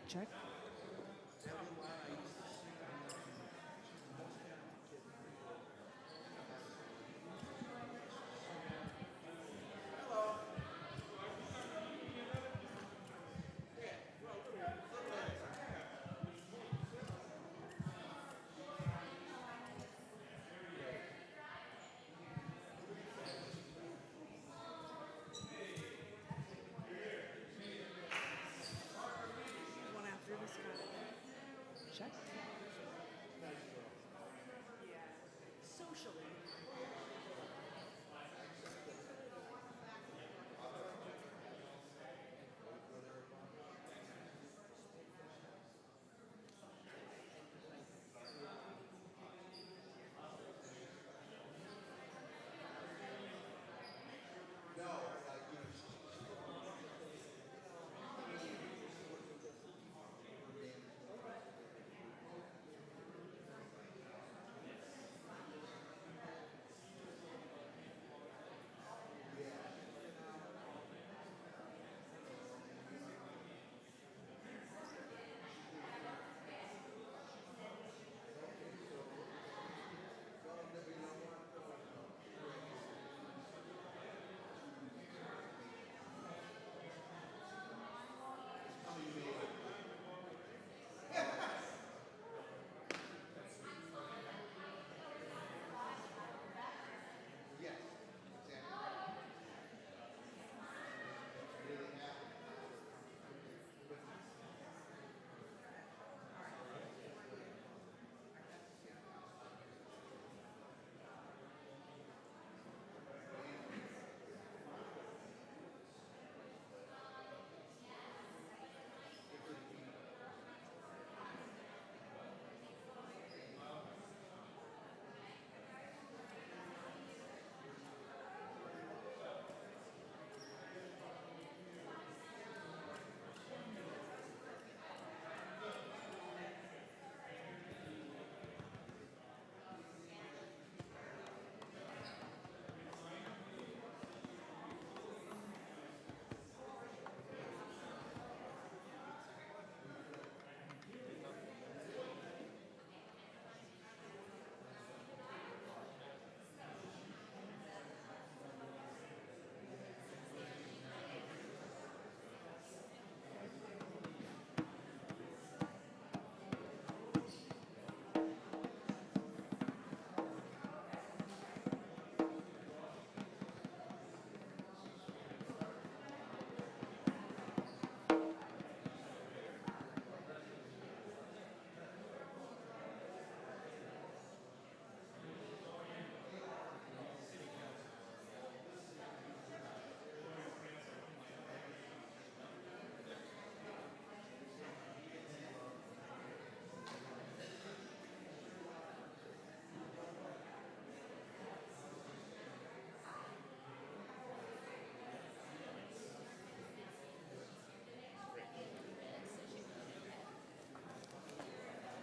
Check. One after this guy. Check. Yeah. Socially.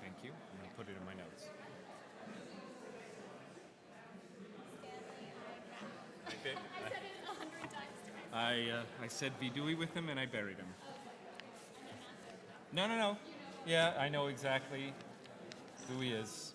Thank you. I'm going to put it in my notes. Okay. I said it 100 times to myself. I said vidui with him and I buried him. And not No, no, no. Yeah, I know exactly who he is.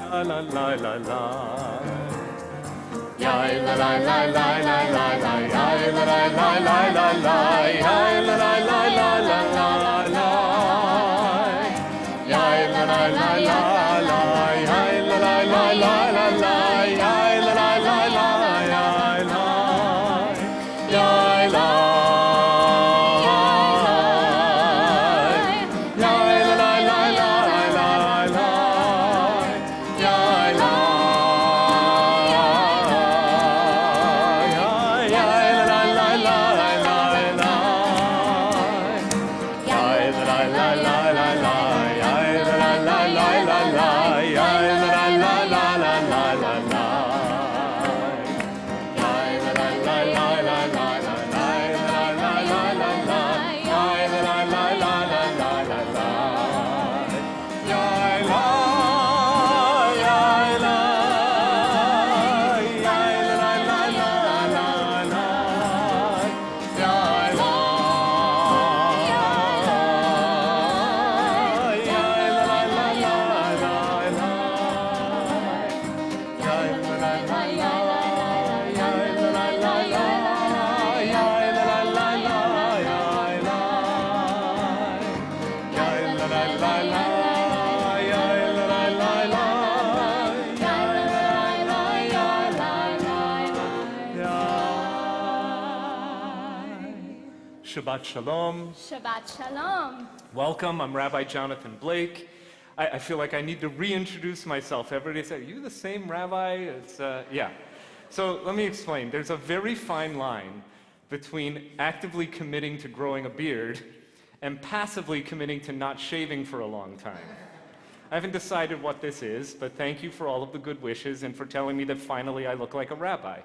la la la la la. Ya la la la la la la la, ya la la la la la la, ya la la la la la la la. Ya la la la la la, ya la la la la la la, ya la la la la la la. Ya la. Shabbat Shalom. Shabbat Shalom. Welcome, I'm Rabbi Jonathan Blake. I feel like I need to reintroduce myself. Everybody say, are you the same rabbi? Yeah. So let me explain. There's a very fine line between actively committing to growing a beard and passively committing to not shaving for a long time. I haven't decided what this is, but thank you for all of the good wishes and for telling me that finally I look like a rabbi.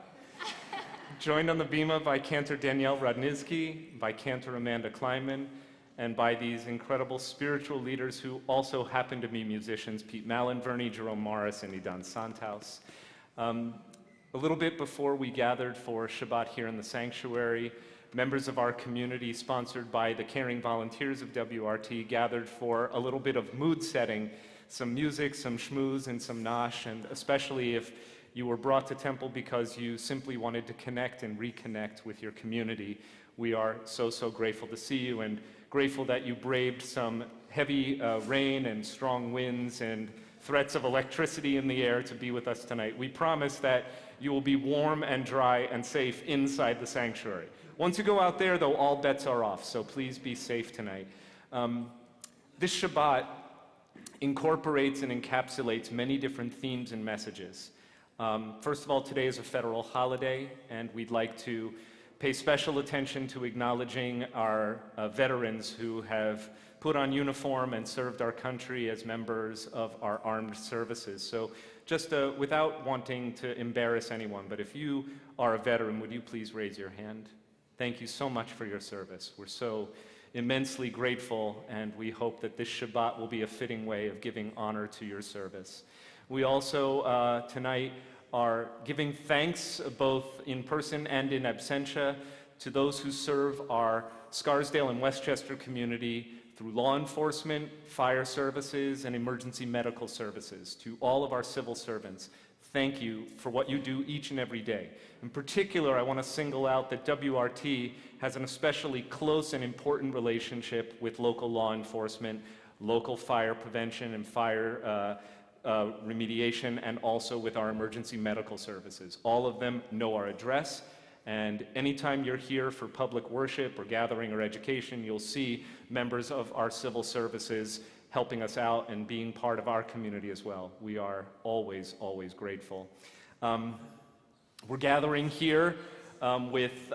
Joined on the bima by Cantor Danielle Rodnitsky, by Cantor Amanda Kleinman, and by these incredible spiritual leaders who also happen to be musicians, Pete Malin-Verney, Jerome Morris, and Idan Santos. A little bit before we gathered for Shabbat here in the sanctuary, members of our community, sponsored by the caring volunteers of WRT, gathered for a little bit of mood setting, some music, some shmooze, and some nosh, and especially if you were brought to Temple because you simply wanted to connect and reconnect with your community. We are so, so grateful to see you and grateful that you braved some heavy rain and strong winds and threats of electricity in the air to be with us tonight. We promise that you will be warm and dry and safe inside the sanctuary. Once you go out there, though, all bets are off, so please be safe tonight. This Shabbat incorporates and encapsulates many different themes and messages. First of all, today is a federal holiday, and we'd like to pay special attention to acknowledging our veterans who have put on uniform and served our country as members of our armed services. So just without wanting to embarrass anyone, but if you are a veteran, would you please raise your hand? Thank you so much for your service. We're so immensely grateful, and we hope that this Shabbat will be a fitting way of giving honor to your service. We also, tonight, are giving thanks both in person and in absentia to those who serve our Scarsdale and Westchester community through law enforcement, fire services, and emergency medical services. To all of our civil servants, thank you for what you do each and every day. In particular, I want to single out that WRT has an especially close and important relationship with local law enforcement, local fire prevention and fire remediation, and also with our emergency medical services. All of them know our address, and anytime you're here for public worship or gathering or education, you'll see members of our civil services helping us out and being part of our community as well. We are always, always grateful. We're gathering here with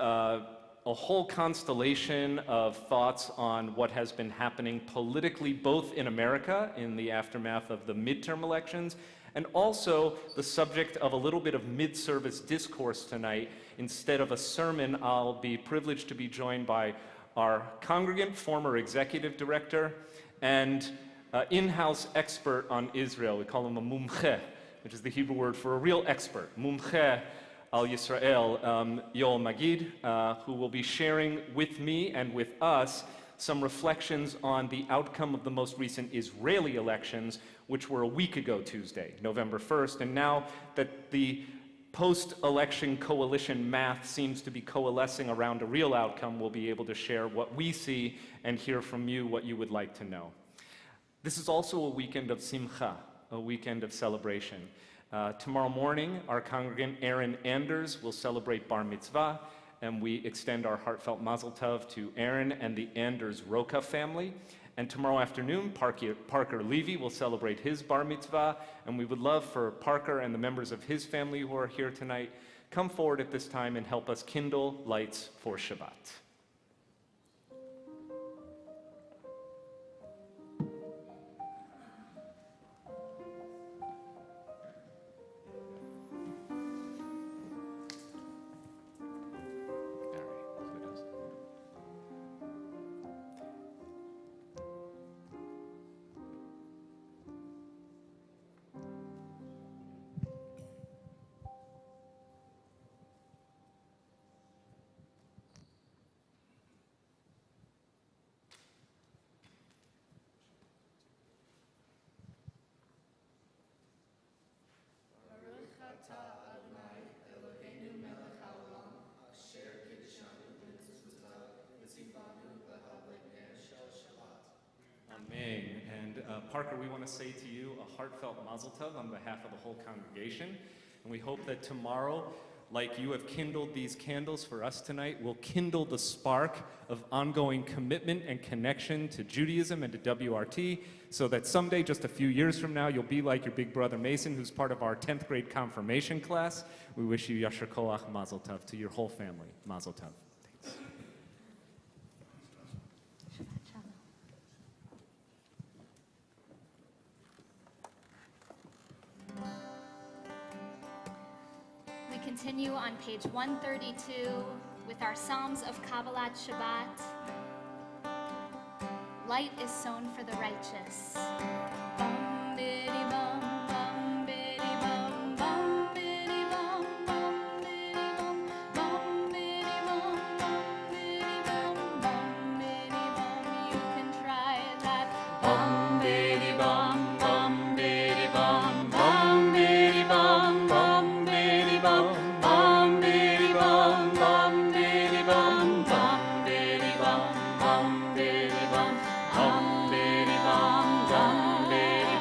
a whole constellation of thoughts on what has been happening politically, both in America in the aftermath of the midterm elections, and also the subject of a little bit of mid-service discourse tonight. Instead of a sermon, I'll be privileged to be joined by our congregant, former executive director, and in-house expert on Israel. We call him a mumche, which is the Hebrew word for a real expert. Mumche al Yisrael, Yoel Magid, who will be sharing with me and with us some reflections on the outcome of the most recent Israeli elections, which were a week ago Tuesday, November 1st. And now that the post-election coalition math seems to be coalescing around a real outcome, we'll be able to share what we see and hear from you what you would like to know. This is also a weekend of simcha, a weekend of celebration. Tomorrow morning, our congregant Aaron Anders will celebrate Bar Mitzvah, and we extend our heartfelt mazel tov to Aaron and the Anders Roca family. And tomorrow afternoon, Parker Levy will celebrate his Bar Mitzvah, and we would love for Parker and the members of his family who are here tonight come forward at this time and help us kindle lights for Shabbat. Amen. And Parker, we want to say to you a heartfelt mazel tov on behalf of the whole congregation. And we hope that tomorrow, like you have kindled these candles for us tonight, will kindle the spark of ongoing commitment and connection to Judaism and to WRT, so that someday, just a few years from now, you'll be like your big brother Mason, who's part of our 10th grade confirmation class. We wish you Yasher Koach mazel tov, to your whole family. Mazel tov. Thanks. We continue on page 132 with our Psalms of Kabbalat Shabbat. Light is sown for the righteous. Bum, biddy, bum, bum, biddy, bum, bum, biddy, bum, bum, biddy, bum, bum, biddy, bum, bum, biddy, bum, bum, biddy, bum. You can try that. Bum, biddy, bum, bum, biddy, bum, bum, biddy, bum, bum, biddy, bum, bum, biddy, bum, bum, biddy, bum, bum, biddy, bum, bum, biddy, bum. Bum, biddy, bum, bum, biddy,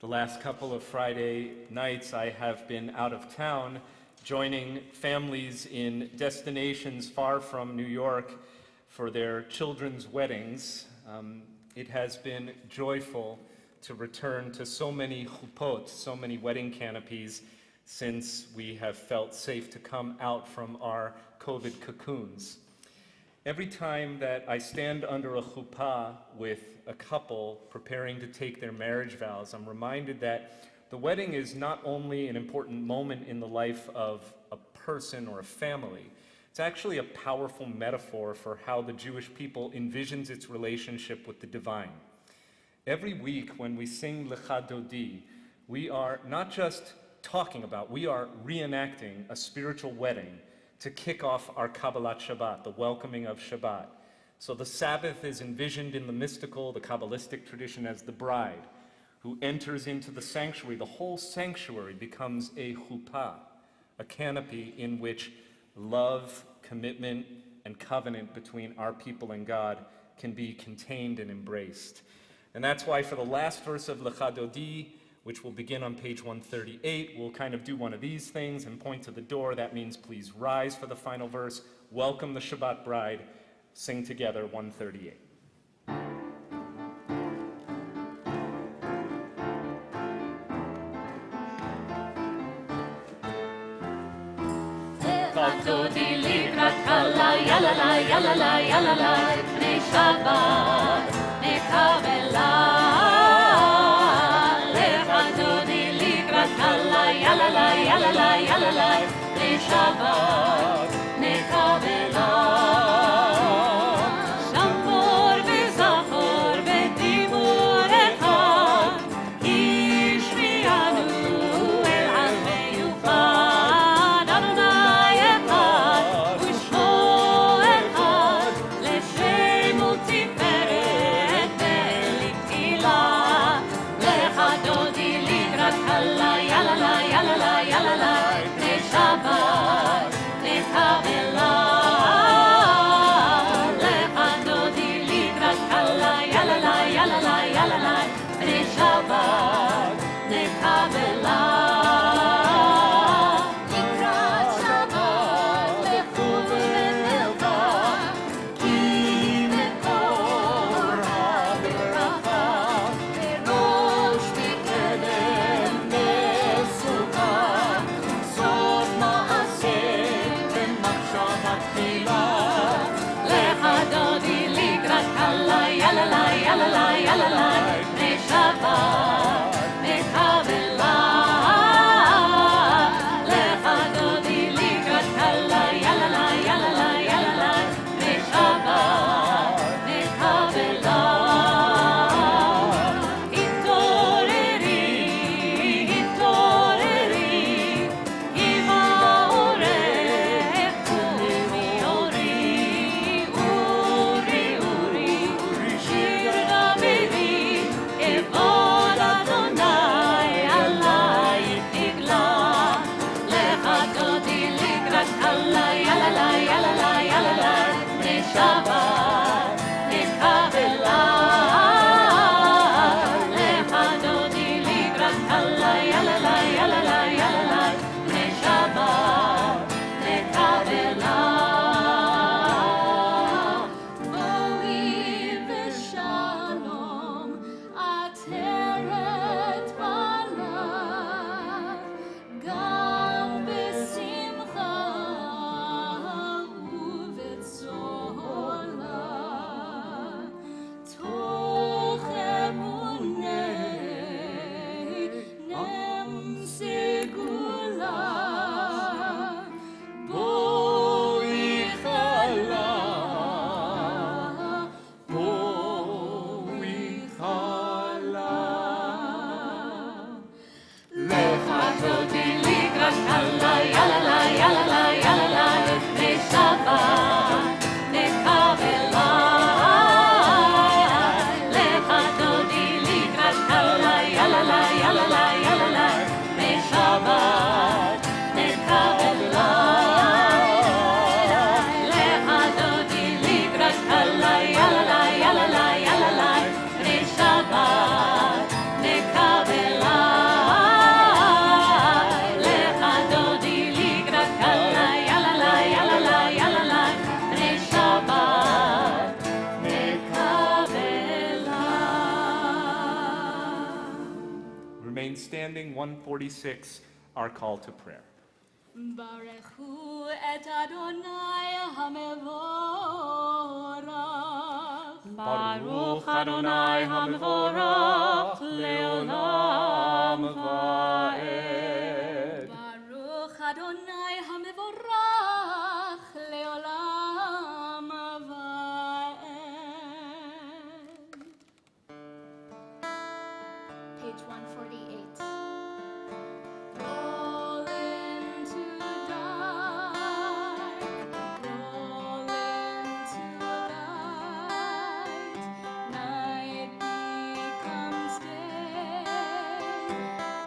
last couple of Friday nights, I have been out of town, joining families in destinations far from New York for their children's weddings. It has been joyful to return to so many chuppot, so many wedding canopies, since we have felt safe to come out from our COVID cocoons. Every time that I stand under a chuppah with a couple preparing to take their marriage vows, I'm reminded that the wedding is not only an important moment in the life of a person or a family, it's actually a powerful metaphor for how the Jewish people envisions its relationship with the divine. Every week when we sing Lecha Dodi, we are not just talking about, we are reenacting a spiritual wedding to kick off our Kabbalat Shabbat, the welcoming of Shabbat. So the Sabbath is envisioned in the mystical, the Kabbalistic tradition as the bride who enters into the sanctuary. The whole sanctuary becomes a chuppah, a canopy in which love, commitment, and covenant between our people and God can be contained and embraced. And that's why for the last verse of Lecha Dodi, which will begin on page 138, we'll kind of do one of these things and point to the door. That means please rise for the final verse. Welcome the Shabbat bride. Sing together 138. דודי לקראת כלה, יללה, יללה, יללה, בני שבת נקבלה. לך דודי לקראת כלה, יללה, יללה, יללה, בני שבת נקבלה. שמור וזכור ודיבור אחד, השמיענו אל עמנו כאן. אדוני אחד ושמו אחד, לשם ותפארת ולתהילה. לך דודי לקראת כלה, יללה, יללה, יללה, בני שבת נקבלה. לך דודי לקראת כלה, יללה, יללה, יללה, בני שבת נקבלה. לקראת שבת לכו ונלכה, כי מקור הברכה בראש מקדם בסוכה, סוף מעשה במחשבה תחילה. לך דודי לקראת כלה, יללה, יללה, יללה, בני שבת נקבלה. לך דודי לקראת כלה, יללה, יללה, יללה, בני שבת נקבלה. התעוררי, התעוררי, היווה אורך ומי אורי, אורי, אורי, שיר דודי remain standing. 146, our call to prayer. ברכו את אדוני המבורך. ברוך אדוני המבורך לעולם ועד. ברוך אדוני המבורך לעולם ועד. Page 148. Roll into dark, roll into light. Night becomes day,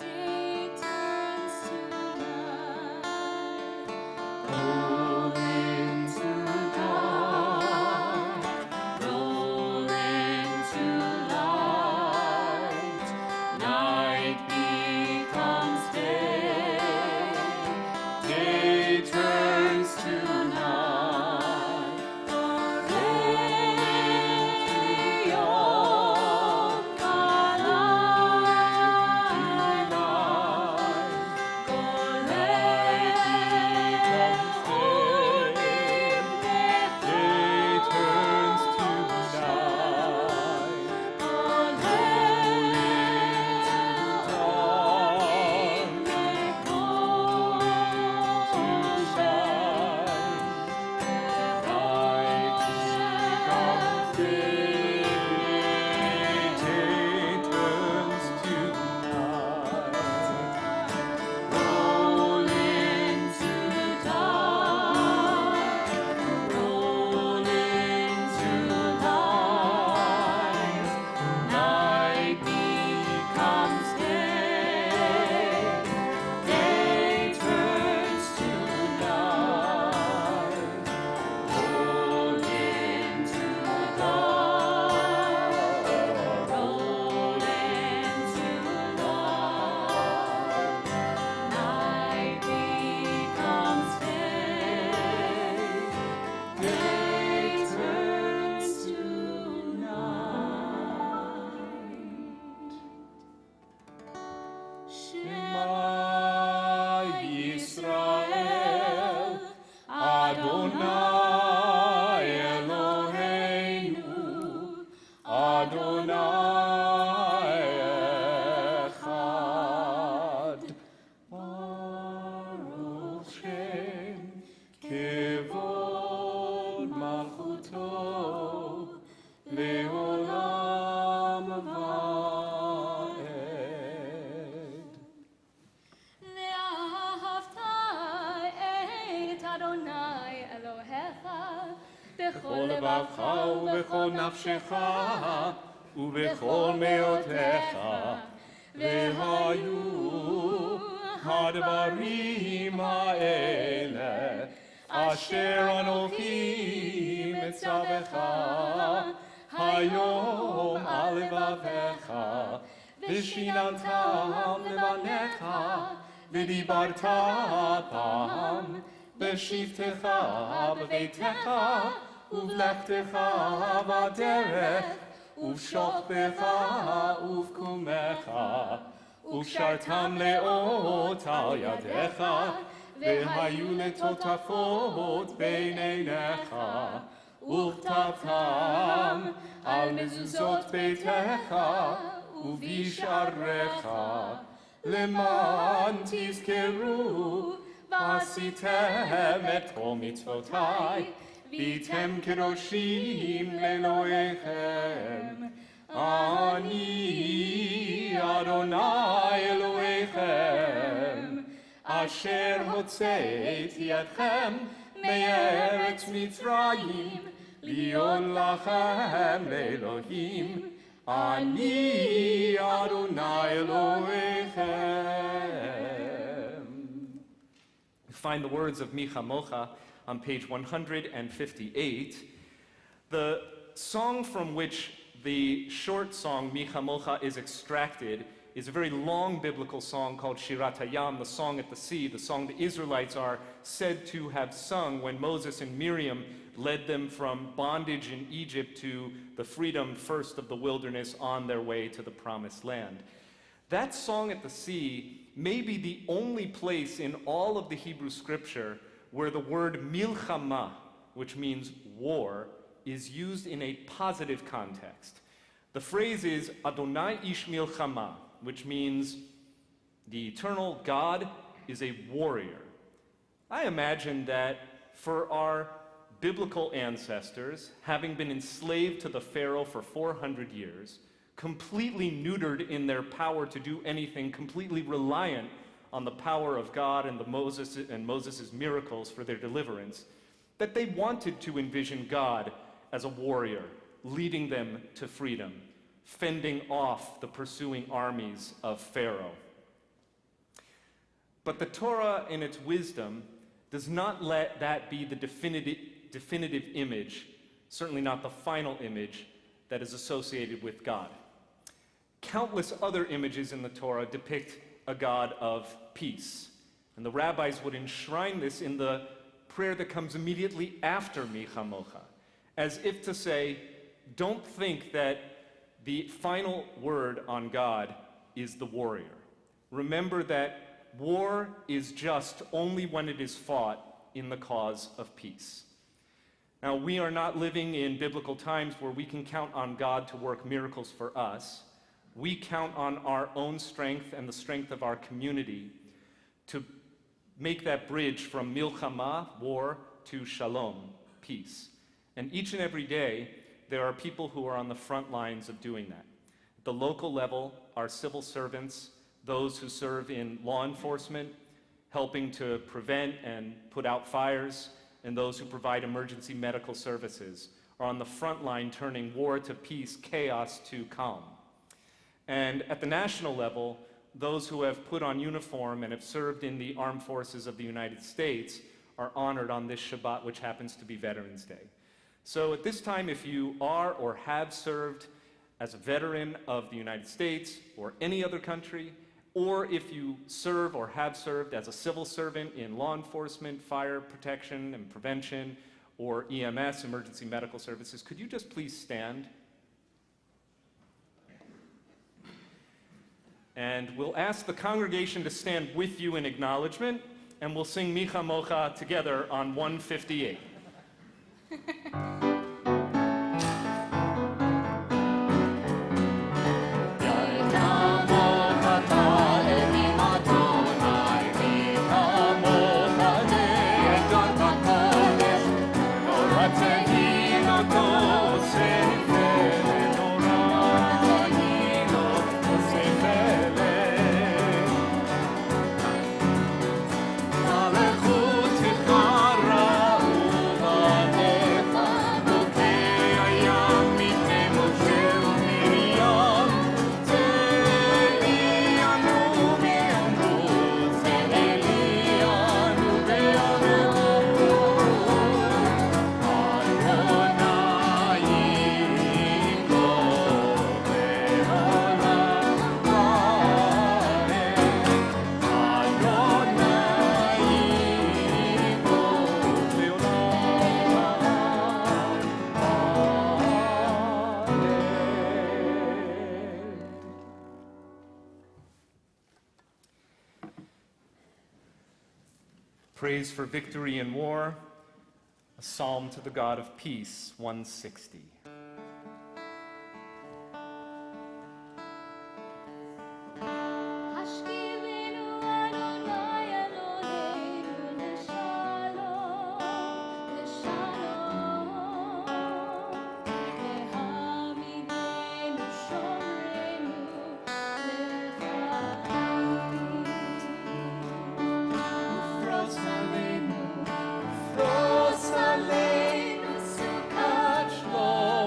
day turns to night. Roll into dark, roll into light. Night becomes day, day turns to night. Yom בכל לבבך ובכל נפשך ובכל מאודך, והיו הדברים האלה אשר אנוכי מצווך היום על לבבך, ושיננתם לבניך, ודיברת בם בשבתך בביתך, ובלכתך בדרך, ובשוכבך ובקומך, וקשרתם לאות על ידיך, והיו לטוטפות בין עיניך, וכתבתם על מזוזות ביתך ובשעריך, למען תזכרו ועשיתם את כל מצוותיי, והייתם קדושים לאלוהיכם. אני אדוני אלוהיכם, אשר הוצאתי אתכם מארץ מצרים, להיות לכם לאלוהים. אני אדוני אלוהיכם. You find the words of Micha Mocha on page 158. The song from which the short song Micha Mocha is extracted is a very long biblical song called Shirat Hayam, the song at the sea, the song the Israelites are said to have sung when Moses and Miriam led them from bondage in Egypt to the freedom first of the wilderness on their way to the promised land. That song at the sea may be the only place in all of the Hebrew scripture where the word milchama, which means war, is used in a positive context. The phrase is Adonai ish milchama, which means the eternal God is a warrior. I imagine that for our biblical ancestors, having been enslaved to the Pharaoh for 400 years, completely neutered in their power to do anything, completely reliant on the power of God and Moses' miracles for their deliverance, that they wanted to envision God as a warrior, leading them to freedom, fending off the pursuing armies of Pharaoh. But the Torah, in its wisdom, does not let that be the definitive image, certainly not the final image, that is associated with God. Countless other images in the Torah depict a God of peace. And the rabbis would enshrine this in the prayer that comes immediately after Mi Chamocha, as if to say, don't think that the final word on God is the warrior. Remember that war is just only when it is fought in the cause of peace. Now, we are not living in biblical times where we can count on God to work miracles for us. We count on our own strength and the strength of our community to make that bridge from milchama, war, to shalom, peace. And each and every day, there are people who are on the front lines of doing that. At the local level, our civil servants, those who serve in law enforcement, helping to prevent and put out fires, and those who provide emergency medical services are on the front line turning war to peace, chaos to calm. And at the national level, those who have put on uniform and have served in the armed forces of the United States are honored on this Shabbat, which happens to be Veterans Day. So at this time, if you are or have served as a veteran of the United States or any other country, or if you serve or have served as a civil servant in law enforcement, fire protection and prevention, or EMS, emergency medical services, could you just please stand? And we'll ask the congregation to stand with you in acknowledgement, and we'll sing Mi Chamocha together on 158. Praise for victory in war, a psalm to the God of peace, 160. Frost aleinu sukkot shlo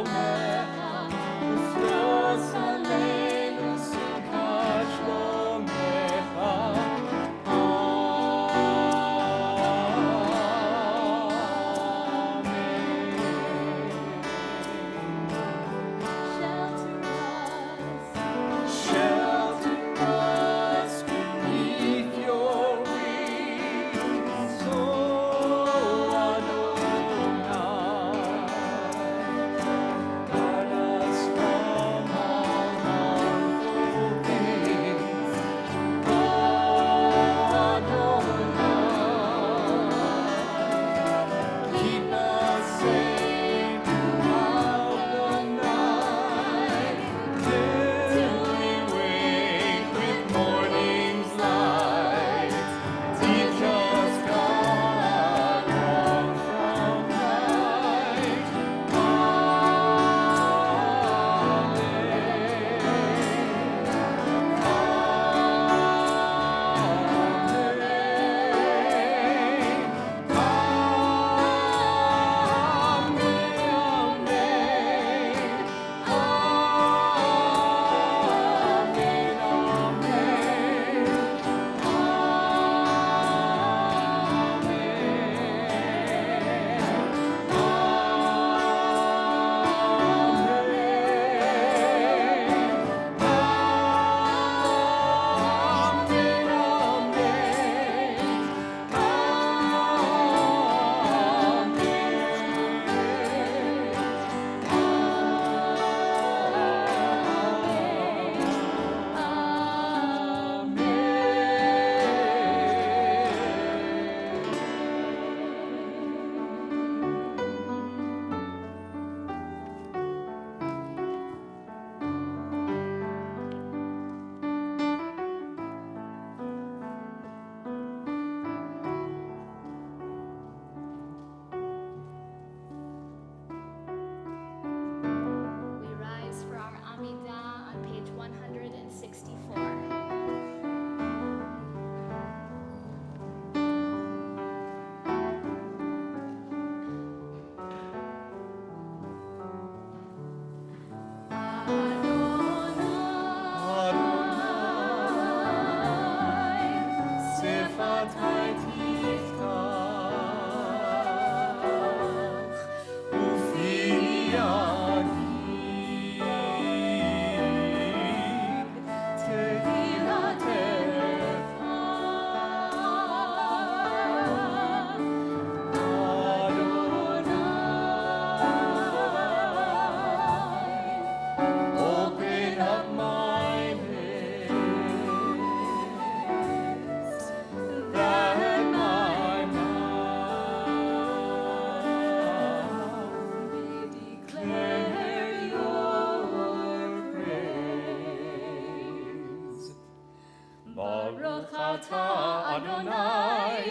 ata Adonai,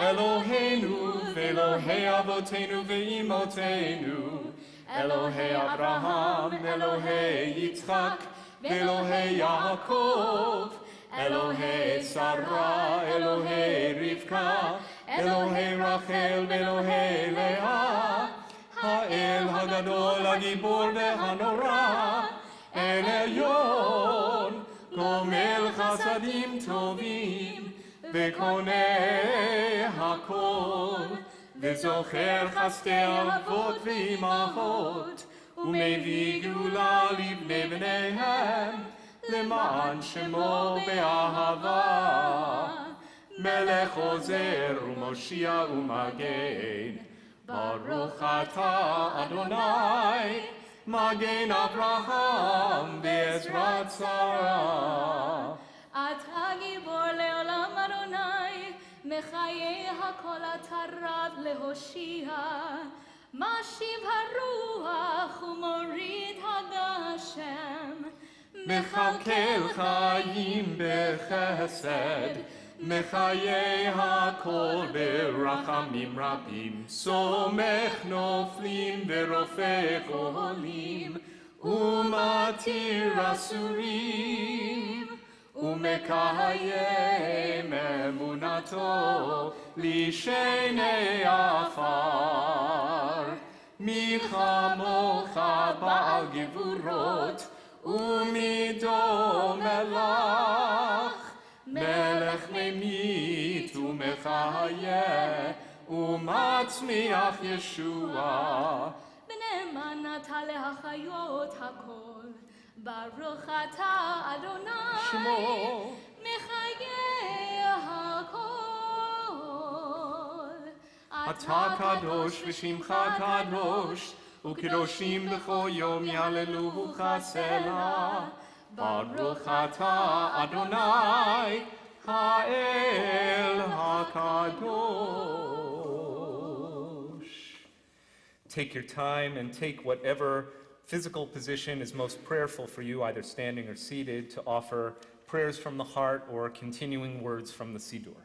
Eloheinu ve'Elohei avotenu ve'imotenu, Elohei Abraham, Elohei Yitzchak, ve'Elohei Yaakov, Elohei Sarah, Elohei Rivka, Elohei Rachel, ve'Elohei Leah, Ha'el Hagadol, Hagibor ve'Hanora, El Elyon, Gomel Chasadim Tovim, ve'Konei Hakol, ve'Zocher Chasdei Avot ve'Imahot, u'mevii Geula livnei bneihem, למען שמו באהבה, מלך עוזר ומושיע ומגן, ברוך אתה אדוני, מגן אברהם בעזרת שרה. אתה גיבור לעולם אדוני, מחיי הכל אתה רב להושיע, משיב הרוח ומוריד הגשם, מכלכל חיים בחסד, מחיי הכל ברחמים רבים, סומך נופלים ורופא חולים, ומתיר אסורים, ומקיים אמונתו לשני עפר. מי כמוך בעל גבורות, ומידו מלך, מלך ממית ומחיה, ומצמיח ישועה. בנאמן אתה להחיות הכל, ברוך אתה אדוני, שמו מחיי הכל. אתה קדוש ושמך קדוש, וקדושים בכל יום יהללוך סלה. ברוך אתה אדוני, האל הקדוש. Take your time and take whatever physical position is most prayerful for you, either standing or seated, to offer prayers from the heart or continuing words from the Siddur.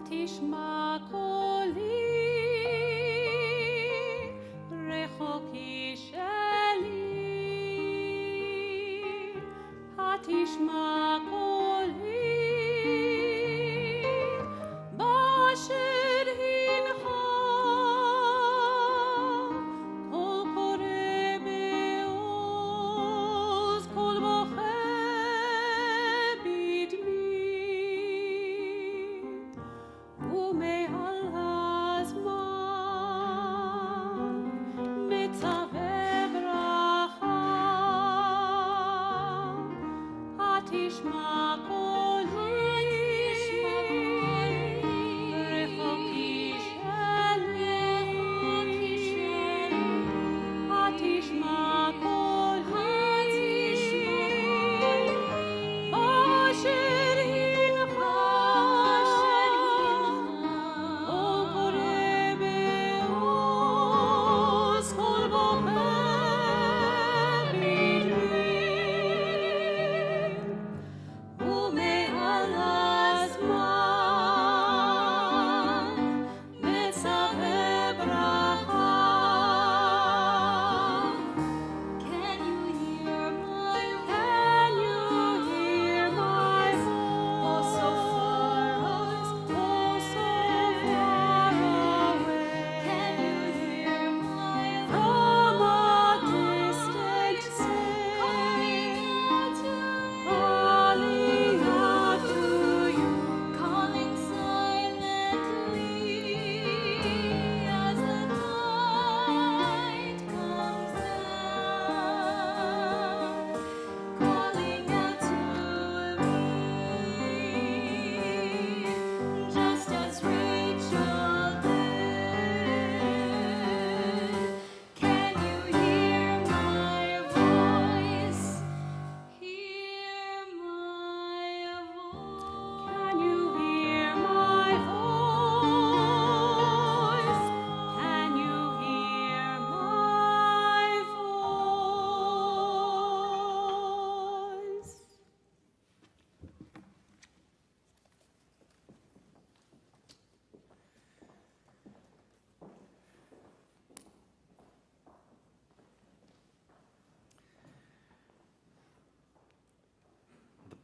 תשמע קולי, רחוקי שלי, התשמע קולי, באשר הנך, קול קורא בעוז, קול בוכה בדמי. ומעל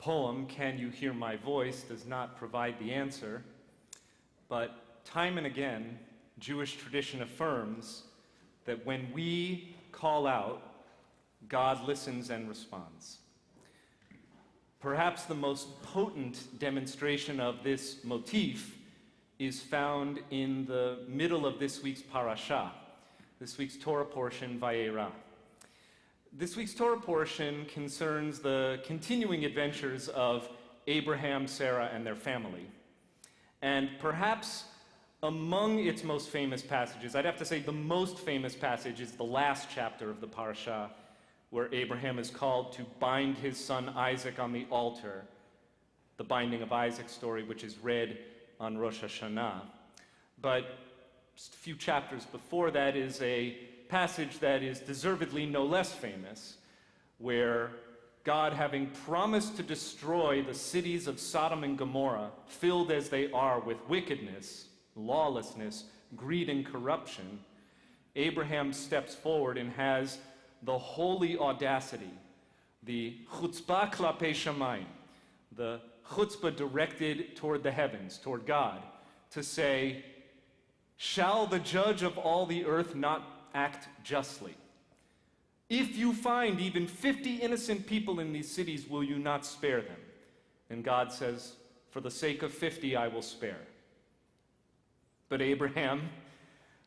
poem, Can You Hear My Voice, does not provide the answer, but time and again, Jewish tradition affirms that when we call out, God listens and responds. Perhaps the most potent demonstration of this motif is found in the middle of this week's parasha, this week's Torah portion, Vayera. This week's Torah portion concerns the continuing adventures of Abraham, Sarah, and their family. And perhaps among its most famous passages, I'd have to say the most famous passage is the last chapter of the parasha, where Abraham is called to bind his son Isaac on the altar, the binding of Isaac story, which is read on Rosh Hashanah. But just a few chapters before that is a passage that is deservedly no less famous, where God, having promised to destroy the cities of Sodom and Gomorrah, filled as they are with wickedness, lawlessness, greed, and corruption, Abraham steps forward and has the holy audacity, the chutzpah klapei shamayim, the chutzpah directed toward the heavens, toward God, to say, shall the judge of all the earth not act justly? If you find even 50 innocent people in these cities, will you not spare them? And God says, for the sake of 50, I will spare. But Abraham,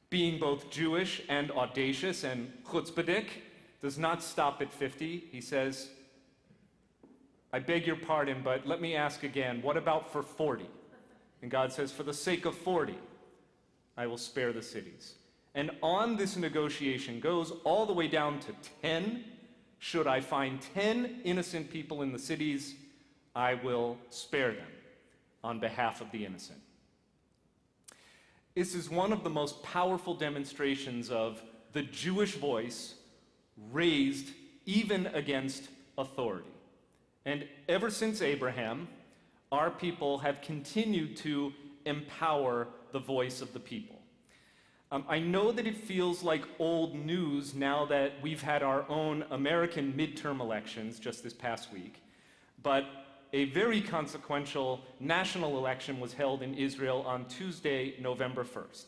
being both Jewish and audacious and chutzpahdik, does not stop at 50. He says, I beg your pardon, but let me ask again, what about for 40? And God says, for the sake of 40, I will spare the cities. And on this negotiation goes all the way down to 10. Should I find 10 innocent people in the cities, I will spare them on behalf of the innocent. This is one of the most powerful demonstrations of the Jewish voice raised even against authority. And ever since Abraham, our people have continued to empower the voice of the people. I know that it feels like old news now that we've had our own American midterm elections just this past week, but a very consequential national election was held in Israel on Tuesday, November 1st.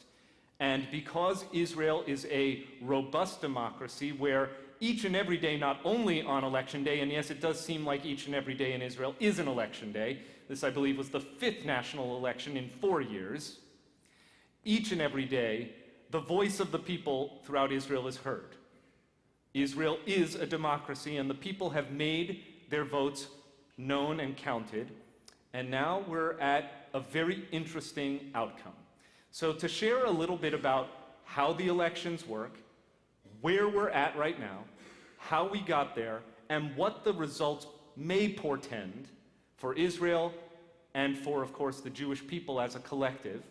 And because Israel is a robust democracy where each and every day, not only on election day, and yes, it does seem like each and every day in Israel is an election day. This, I believe, was the 5th national election in 4 years. Each and every day, the voice of the people throughout Israel is heard. Israel is a democracy, and the people have made their votes known and counted. And now we're at a very interesting outcome. So to share a little bit about how the elections work, where we're at right now, how we got there, and what the results may portend for Israel and for, of course, the Jewish people as a collective.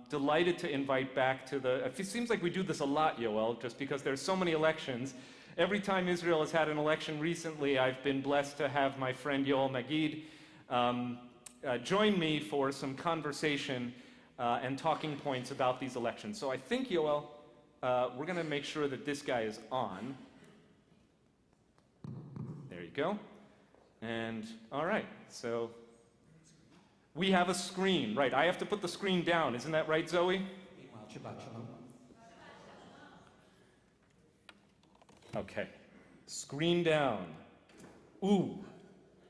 Delighted to invite back to the, it seems like we do this a lot, Yoel, just because there's so many elections. Every time Israel has had an election recently, I've been blessed to have my friend Yoel Magid join me for some conversation and talking points about these elections. So I think, Yoel, we're going to make sure that this guy is on. There you go. And all right, so we have a screen, right? I have to put the screen down. Isn't that right, Zoe? Meanwhile, Shabbat Shalom. Okay. Screen down. Ooh,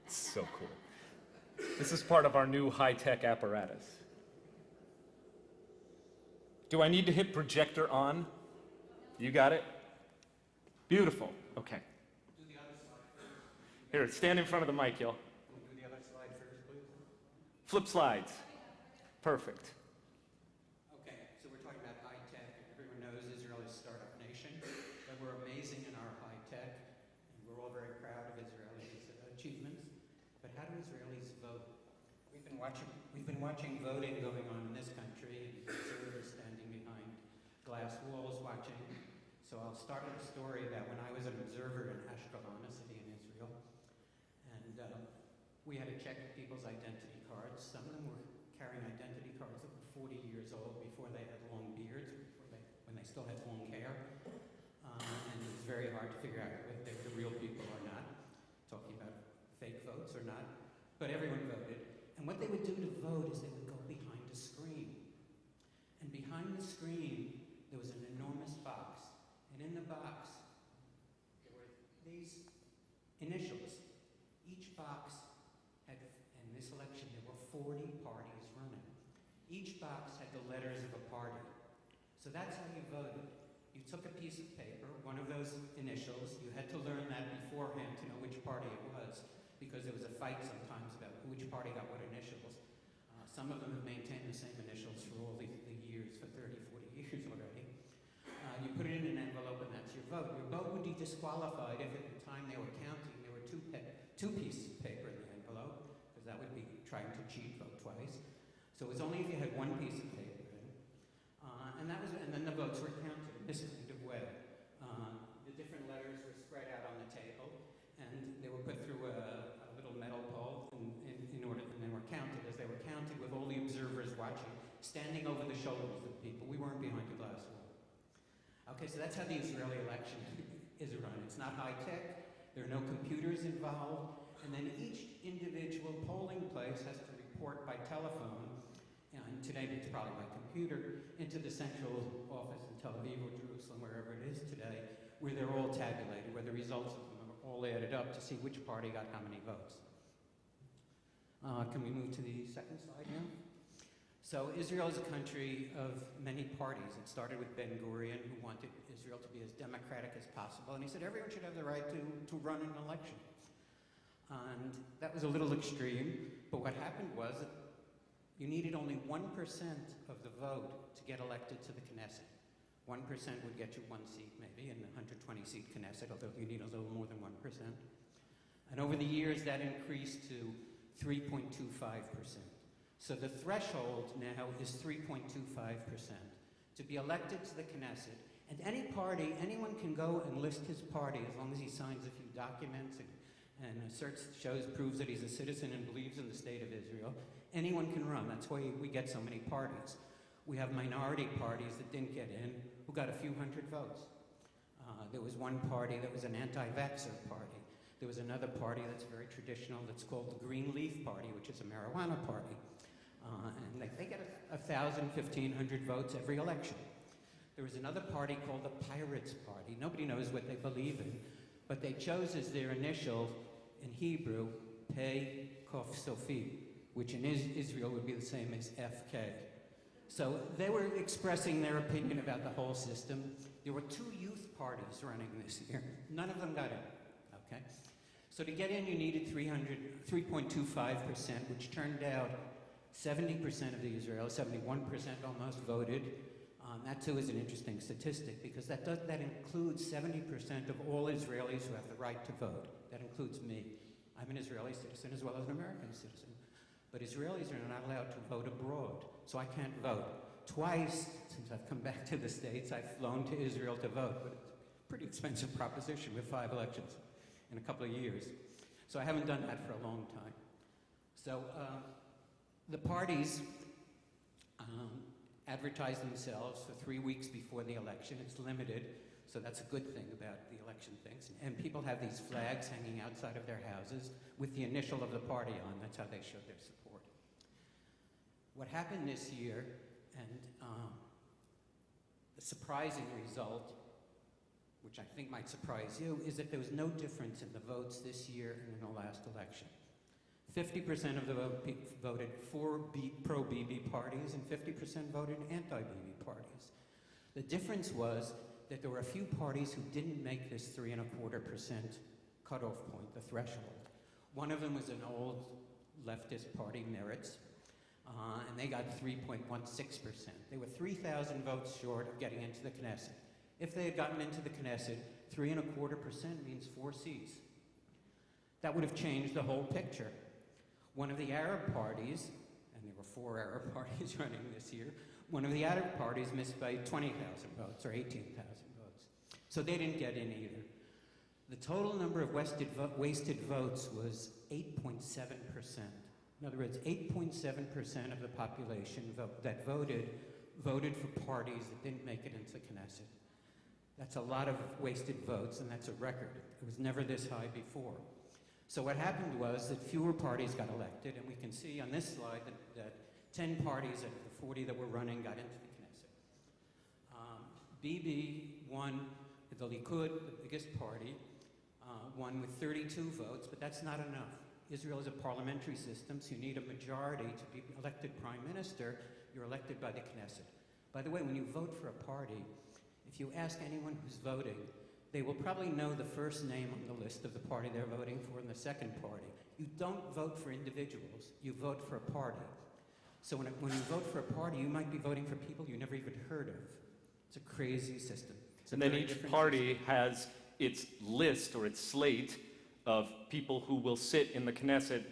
so cool. This is part of our new high-tech apparatus. Do I need to hit projector on? You got it? Beautiful. Okay. Do the other slide first. Here, stand in front of the mic, y'all. Can we do the other slide first, please? Flip slides. Perfect. Okay, so we're talking about high tech. Everyone knows Israel is a startup nation, but we're amazing in our high tech, and we're all very proud of Israelis' achievements. But how do Israelis vote? We've been watching voting going on in this country, and conservatives standing behind glass walls watching. So I'll start with a story about when I was an observer in Ashkelon, a city in Israel, and we had to check people's identity cards. Some of them were carrying identity cards that were 40 years old before they had long beards, when they still had long hair. And it was very hard to figure out if they were the real people or not. Talking about fake votes or or not, but everyone voted. And what they would do to vote is they would go behind a screen. And behind the screen, there was an enormous box. And in the box, there were these initials. Each box had, in this election, there were 40 parties running. Each box had the letters of a party. So that's how you voted. You took a piece of paper, one of those initials. You had to learn that beforehand to know which party it was, because there was a fight sometimes about which party got what initials. Some of them have maintained the same initials for all the years, for 30, 40 years already. You put it in an envelope and that's your vote. Your vote would be disqualified if at the time they were counting there were two pieces of paper in the envelope, because that would be trying to cheat, vote twice. So it was only if you had one piece of paper in. And then the votes were counted in this kind of way. The different letters were spread out on the table, and they were put through a little metal pole in order, and they were counted. As they were counted, with all the observers watching, standing over the shoulders of people. We weren't behind a glass wall. Okay, so that's how the Israeli election is run. It's not high tech. There are no computers involved, and then each individual polling place has to report by telephone, and today it's probably by computer, into the central office in Tel Aviv or Jerusalem, wherever it is today, where they're all tabulated, where the results of them are all added up to see which party got how many votes. Can we move to the second slide now? So Israel is a country of many parties. It started with Ben-Gurion, who wanted Israel to be as democratic as possible, and he said everyone should have the right to run an election. And that was a little extreme, but what happened was that you needed only 1% of the vote to get elected to the Knesset. 1% would get you one seat, maybe, in the 120-seat Knesset, although you need a little more than 1%. And over the years, that increased to 3.25%. So the threshold now is 3.25% to be elected to the Knesset. And any party, anyone can go and list his party as long as he signs a few documents and proves that he's a citizen and believes in the state of Israel. Anyone can run. That's why we get so many parties. We have minority parties that didn't get in, who got a few hundred votes. There was one party that was an anti-vaxxer party. There was another party that's very traditional that's called the Green Leaf Party, which is a marijuana party. And they get 1,000, 1,500 votes every election. There was another party called the Pirates Party. Nobody knows what they believe in, but they chose as their initial, in Hebrew, Pei Kof Sofi, which in Israel would be the same as FK. So they were expressing their opinion about the whole system. There were 2 youth parties running this year. None of them got in, okay? So to get in, you needed 3.25%, which turned out 70% of the Israelis, 71% almost, voted. That too is an interesting statistic, because that includes 70% of all Israelis who have the right to vote. That includes me. I'm an Israeli citizen as well as an American citizen. But Israelis are not allowed to vote abroad, so I can't vote. Twice since I've come back to the States, I've flown to Israel to vote, but it's a pretty expensive proposition with 5 elections in a couple of years. So I haven't done that for a long time. So the parties advertise themselves for 3 weeks before the election. It's limited, so that's a good thing about the election things. And people have these flags hanging outside of their houses with the initial of the party on. That's how they show their support. What happened this year, and the surprising result, which I think might surprise you, is that there was no difference in the votes this year and in the last election. 50% of the vote voted for pro-Bibi parties, and 50% voted anti-Bibi parties. The difference was that there were a few parties who didn't make this 3.25% cutoff point, the threshold. One of them was an old leftist party, Meretz, and they got 3.16%. They were 3,000 votes short of getting into the Knesset. If they had gotten into the Knesset, 3.25% means 4 seats. That would have changed the whole picture. One of the Arab parties, and there were 4 Arab parties running this year, one of the Arab parties missed by 20,000 votes or 18,000 votes. So they didn't get in either. The total number of wasted votes was 8.7%. In other words, 8.7% of the population that voted for parties that didn't make it into the Knesset. That's a lot of wasted votes, and that's a record. It was never this high before. So what happened was that fewer parties got elected, and we can see on this slide that 10 parties out of the 40 that were running got into the Knesset. Bibi won, the Likud, the biggest party, won with 32 votes, but that's not enough. Israel is a parliamentary system, so you need a majority to be elected prime minister. You're elected by the Knesset. By the way, when you vote for a party, if you ask anyone who's voting, they will probably know the first name on the list of the party they're voting for and the second party. You don't vote for individuals, you vote for a party. So when you vote for a party, you might be voting for people you never even heard of. It's a crazy system. And then each party has its list or its slate of people who will sit in the Knesset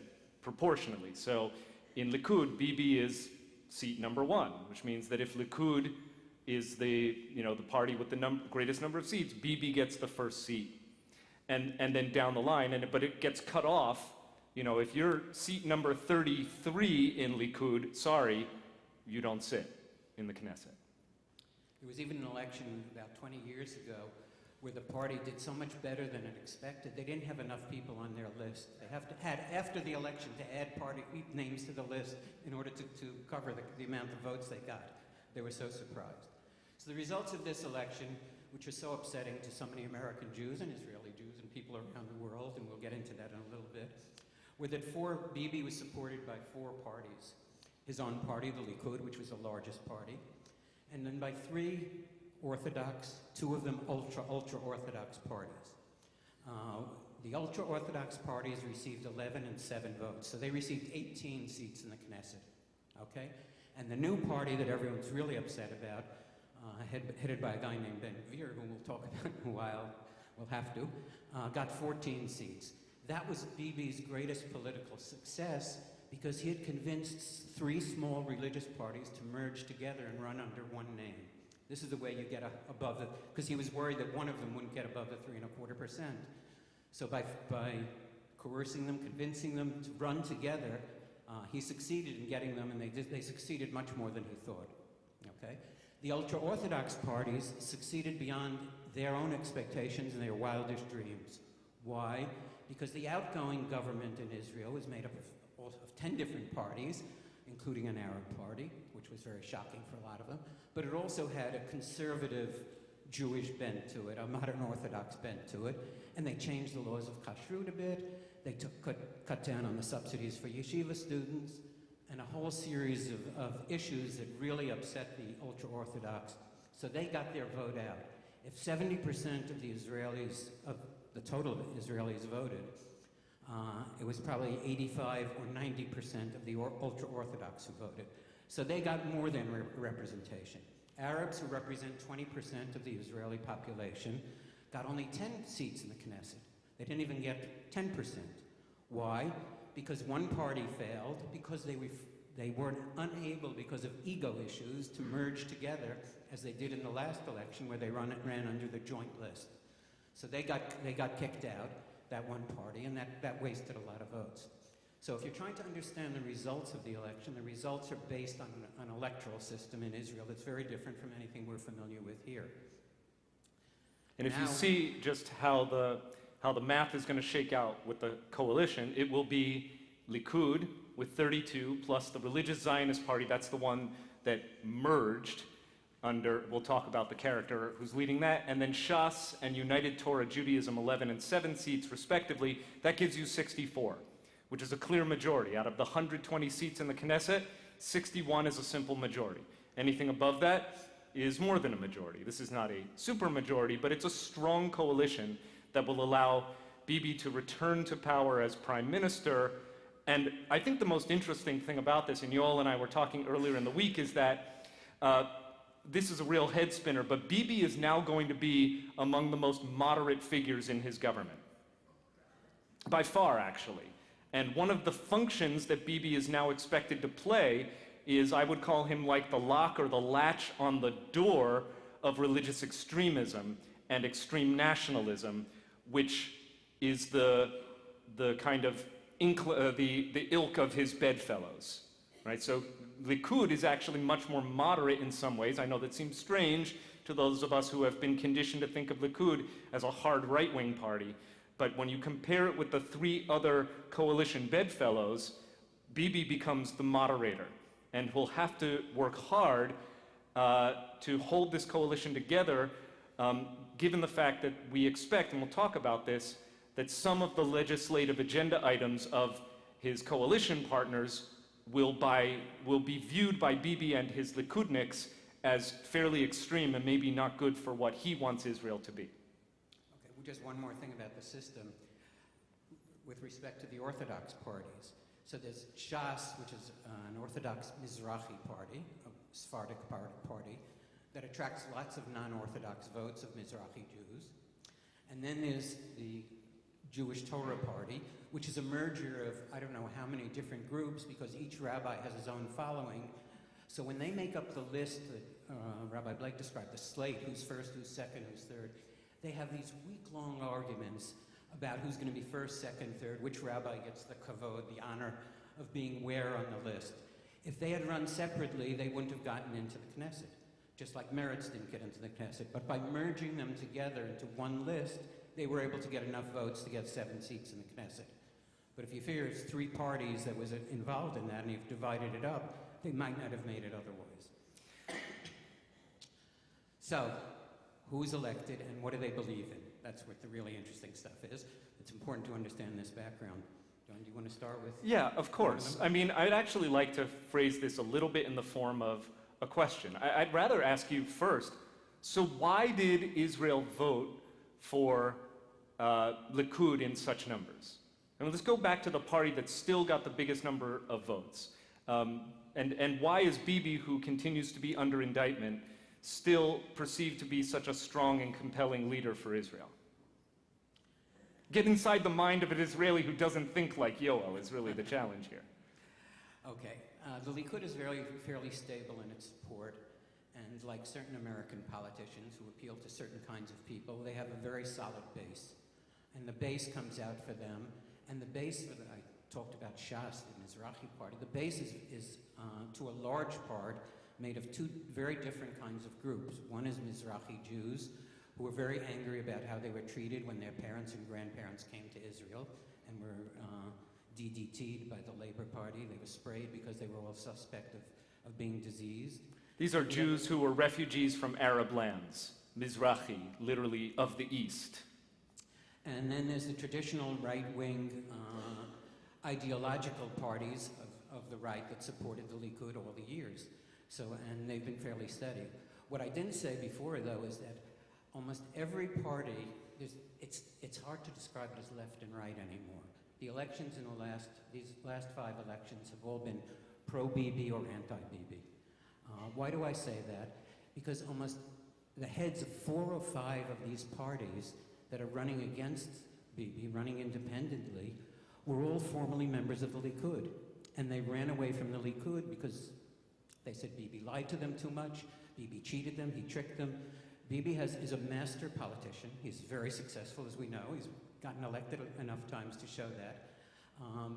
proportionally. So in Likud, Bibi is seat number 1, which means that if Likud is the party with the greatest number of seats, Bibi gets the first seat. And then down the line, but it gets cut off. If you're seat number 33 in Likud, sorry, you don't sit in the Knesset. There was even an election about 20 years ago where the party did so much better than it expected. They didn't have enough people on their list. They had after the election to add party names to the list in order to cover the amount of votes they got. They were so surprised. So the results of this election, which are so upsetting to so many American Jews and Israeli Jews and people around the world, and we'll get into that in a little bit, were that Bibi was supported by 4 parties. His own party, the Likud, which was the largest party, and then by 3 Orthodox, 2 of them ultra-Orthodox parties. The ultra-Orthodox parties received 11 and 7 votes, so they received 18 seats in the Knesset, okay? And the new party that everyone's really upset about, headed by a guy named Ben Gvir, who we'll talk about in a while, we'll have to, got 14 seats. That was Bibi's greatest political success because he had convinced 3 small religious parties to merge together and run under one name. This is the way you get above it, because he was worried that one of them wouldn't get above the 3.25%. So by coercing them, convincing them to run together, he succeeded in getting them, and they succeeded much more than he thought. Okay? The ultra-Orthodox parties succeeded beyond their own expectations and their wildest dreams. Why? Because the outgoing government in Israel was made up of 10 different parties, including an Arab party, which was very shocking for a lot of them, but it also had a conservative Jewish bent to it, a modern Orthodox bent to it, and they changed the laws of kashrut a bit. They cut down on the subsidies for yeshiva students, and a whole series of issues that really upset the ultra-Orthodox. So they got their vote out. If 70% of the Israelis, of the total of Israelis voted, it was probably 85 or 90% of the ultra-Orthodox who voted. So they got more than representation. Arabs, who represent 20% of the Israeli population, got only 10 seats in the Knesset. They didn't even get 10%. Why? Because one party failed, because they weren't unable, because of ego issues, to merge together, as they did in the last election, where they ran under the joint list. So they got kicked out, that one party, and that wasted a lot of votes. So if you're trying to understand the results of the election, the results are based on an electoral system in Israel that's very different from anything we're familiar with here. And if you see just how the math is going to shake out with the coalition, it will be Likud with 32 plus the religious Zionist party. That's the one that merged under, we'll talk about the character who's leading that, and then Shas and United Torah Judaism, 11 and 7 seats respectively. That gives you 64, which is a clear majority. Out of the 120 seats in the Knesset, 61 is a simple majority. Anything above that is more than a majority. This is not a super majority, but it's a strong coalition that will allow Bibi to return to power as prime minister. And I think the most interesting thing about this, and Yoel and I were talking earlier in the week, is that this is a real head spinner, but Bibi is now going to be among the most moderate figures in his government. By far, actually. And one of the functions that Bibi is now expected to play is, I would call him like the lock or the latch on the door of religious extremism and extreme nationalism, which is the kind of the ilk of his bedfellows, right? So Likud is actually much more moderate in some ways. I know that seems strange to those of us who have been conditioned to think of Likud as a hard right-wing party, But when you compare it with the three other coalition bedfellows, Bibi becomes the moderator and will have to work hard to hold this coalition together, given the fact that we expect, and we'll talk about this, that some of the legislative agenda items of his coalition partners will be viewed by Bibi and his Likudniks as fairly extreme and maybe not good for what he wants Israel to be. Okay, well, just one more thing about the system with respect to the Orthodox parties. So there's Shas, which is an Orthodox Mizrahi party, a Sephardic party, that attracts lots of non-Orthodox votes of Mizrahi Jews. And then there's the Jewish Torah party, which is a merger of I don't know how many different groups because each rabbi has his own following. So when they make up the list that Rabbi Blake described, the slate, who's first, who's second, who's third, they have these week-long arguments about who's going to be first, second, third, which rabbi gets the kavod, the honor of being where on the list. If they had run separately, they wouldn't have gotten into the Knesset, just like Meretz didn't get into the Knesset. But by merging them together into one list, they were able to get enough votes to get 7 seats in the Knesset. But if you figure it's 3 parties that was involved in that and you've divided it up, they might not have made it otherwise. So, who's elected and what do they believe in? That's what the really interesting stuff is. It's important to understand this background. John, do you want to start with? Yeah, of course. I mean, I'd actually like to phrase this a little bit in the form of a question. I'd rather ask you first, so why did Israel vote for Likud in such numbers? I mean, let's go back to the party that still got the biggest number of votes. And why is Bibi, who continues to be under indictment, still perceived to be such a strong and compelling leader for Israel? Get inside the mind of an Israeli who doesn't think like Yoel is really the challenge here. Okay. The Likud is fairly stable in its support, and like certain American politicians who appeal to certain kinds of people, they have a very solid base. And the base comes out for them, and the base that I talked about, Shas, the Mizrahi party, the base is to a large part made of 2 very different kinds of groups. One is Mizrahi Jews, who were very angry about how they were treated when their parents and grandparents came to Israel and were DDT'd by the Labor Party. They were sprayed because they were all suspect of being diseased. These are Jews who were refugees from Arab lands, Mizrahi, literally of the East. And then there's the traditional right-wing ideological parties of the right that supported the Likud all the years. So, and they've been fairly steady. What I didn't say before, though, is that almost every party, it's hard to describe it as left and right anymore. The elections in these last 5 elections have all been pro-Bibi or anti-Bibi. Why do I say that? Because almost the heads of 4 or 5 of these parties that are running against Bibi, running independently, were all formerly members of the Likud. And they ran away from the Likud because they said Bibi lied to them too much, Bibi cheated them, he tricked them. Bibi is a master politician. He's very successful, as we know. He's gotten elected enough times to show that.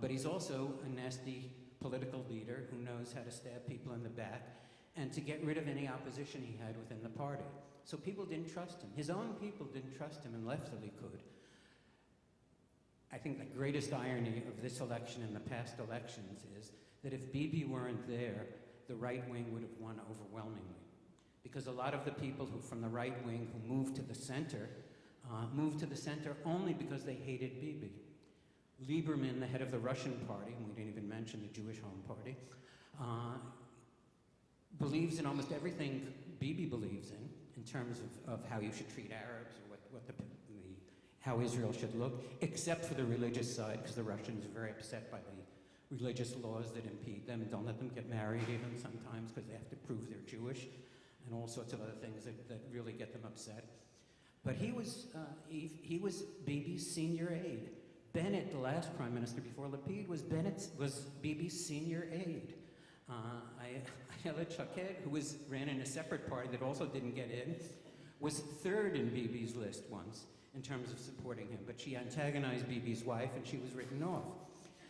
But he's also a nasty political leader who knows how to stab people in the back and to get rid of any opposition he had within the party. So people didn't trust him. His own people didn't trust him and left the Likud. I think the greatest irony of this election and the past elections is that if Bibi weren't there, the right wing would have won overwhelmingly. Because a lot of the people from the right wing who moved to the center only because they hated Bibi. Lieberman, the head of the Russian party, and we didn't even mention the Jewish Home Party, believes in almost everything Bibi believes in terms of how you should treat Arabs or how Israel should look, except for the religious side, because the Russians are very upset by the religious laws that impede them. Don't let them get married even sometimes because they have to prove they're Jewish, and all sorts of other things that really get them upset. But he was Bibi's senior aide. Bennett, the last prime minister before Lapid, was Bibi's senior aide. Ayelet Shaked, who ran in a separate party that also didn't get in, was 3rd in Bibi's list once in terms of supporting him. But she antagonized Bibi's wife and she was written off.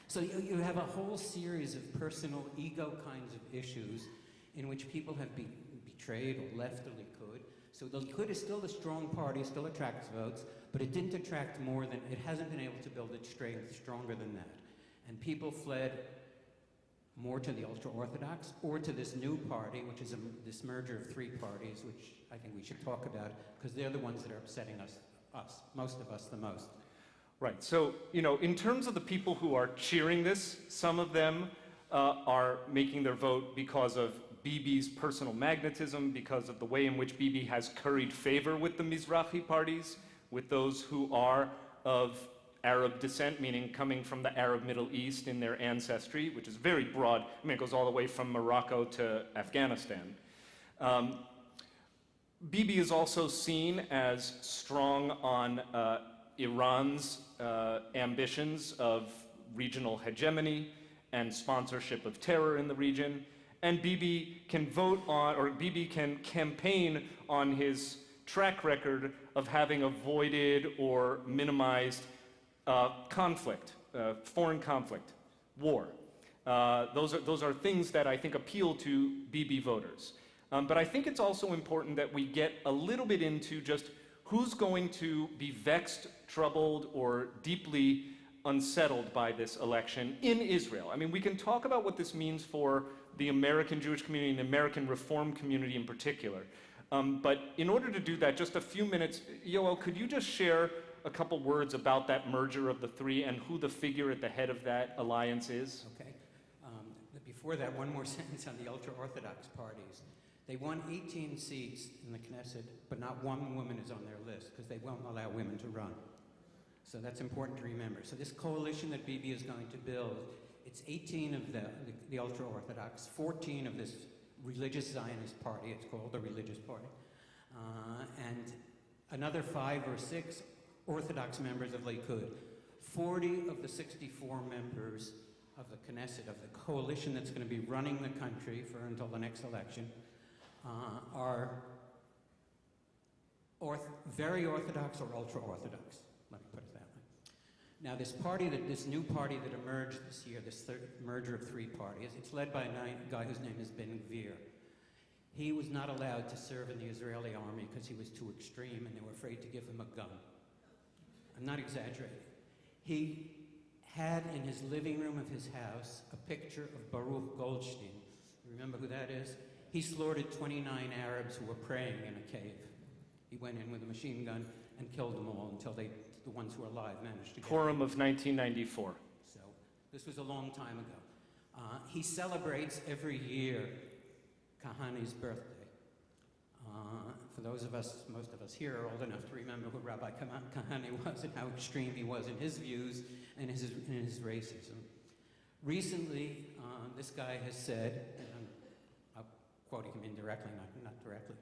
So you have a whole series of personal ego kinds of issues in which people have betrayed or left the Likud So the Likud is still a strong party, still attracts votes, but it didn't attract more than, it hasn't been able to build its strength stronger than that. And people fled more to the ultra-Orthodox or to this new party, which is this merger of three parties, which I think we should talk about, because they're the ones that are upsetting most of us the most. Right. So, in terms of the people who are cheering this, some of them are making their vote because of Bibi's personal magnetism, because of the way in which Bibi has curried favor with the Mizrahi parties, with those who are of Arab descent, meaning coming from the Arab Middle East in their ancestry, which is very broad. I mean, it goes all the way from Morocco to Afghanistan. Bibi is also seen as strong on Iran's ambitions of regional hegemony and sponsorship of terror in the region. And Bibi can vote on, or Bibi can campaign on his track record of having avoided or minimized conflict, foreign conflict, war. Those are things that I think appeal to Bibi voters. But I think it's also important that we get a little bit into just who's going to be vexed, troubled, or deeply unsettled by this election in Israel. I mean, we can talk about what this means for the American Jewish community and the American Reform community in particular. But in order to do that, just a few minutes, Yoel, could you just share a couple words about that merger of the three and who the figure at the head of that alliance is? Okay. Before that, one more sentence on the ultra-Orthodox parties. They won 18 seats in the Knesset, but not one woman is on their list because they won't allow women to run. So that's important to remember. So this coalition that Bibi is going to build, it's 18 of the ultra-Orthodox, 14 of this religious Zionist party, it's called the religious party, and another 5 or 6 Orthodox members of Likud. 40 of the 64 members of the Knesset, of the coalition that's going to be running the country until the next election, are very Orthodox or ultra-Orthodox. Let me put it that way. Now, this new party that emerged this year, this merger of three parties, it's led by a guy whose name is Ben Gvir. He was not allowed to serve in the Israeli army because he was too extreme, and they were afraid to give him a gun. I'm not exaggerating. He had in his living room of his house a picture of Baruch Goldstein. You remember who that is? He slaughtered 29 Arabs who were praying in a cave. He went in with a machine gun and killed them all until the ones who were alive managed to get Purim of 1994. So this was a long time ago. He celebrates every year Kahani's birthday. For those of us, most of us here are old enough to remember who Rabbi Kahani was and how extreme he was in his views and in his racism. Recently, this guy has said, and I'm quoting him indirectly, not directly,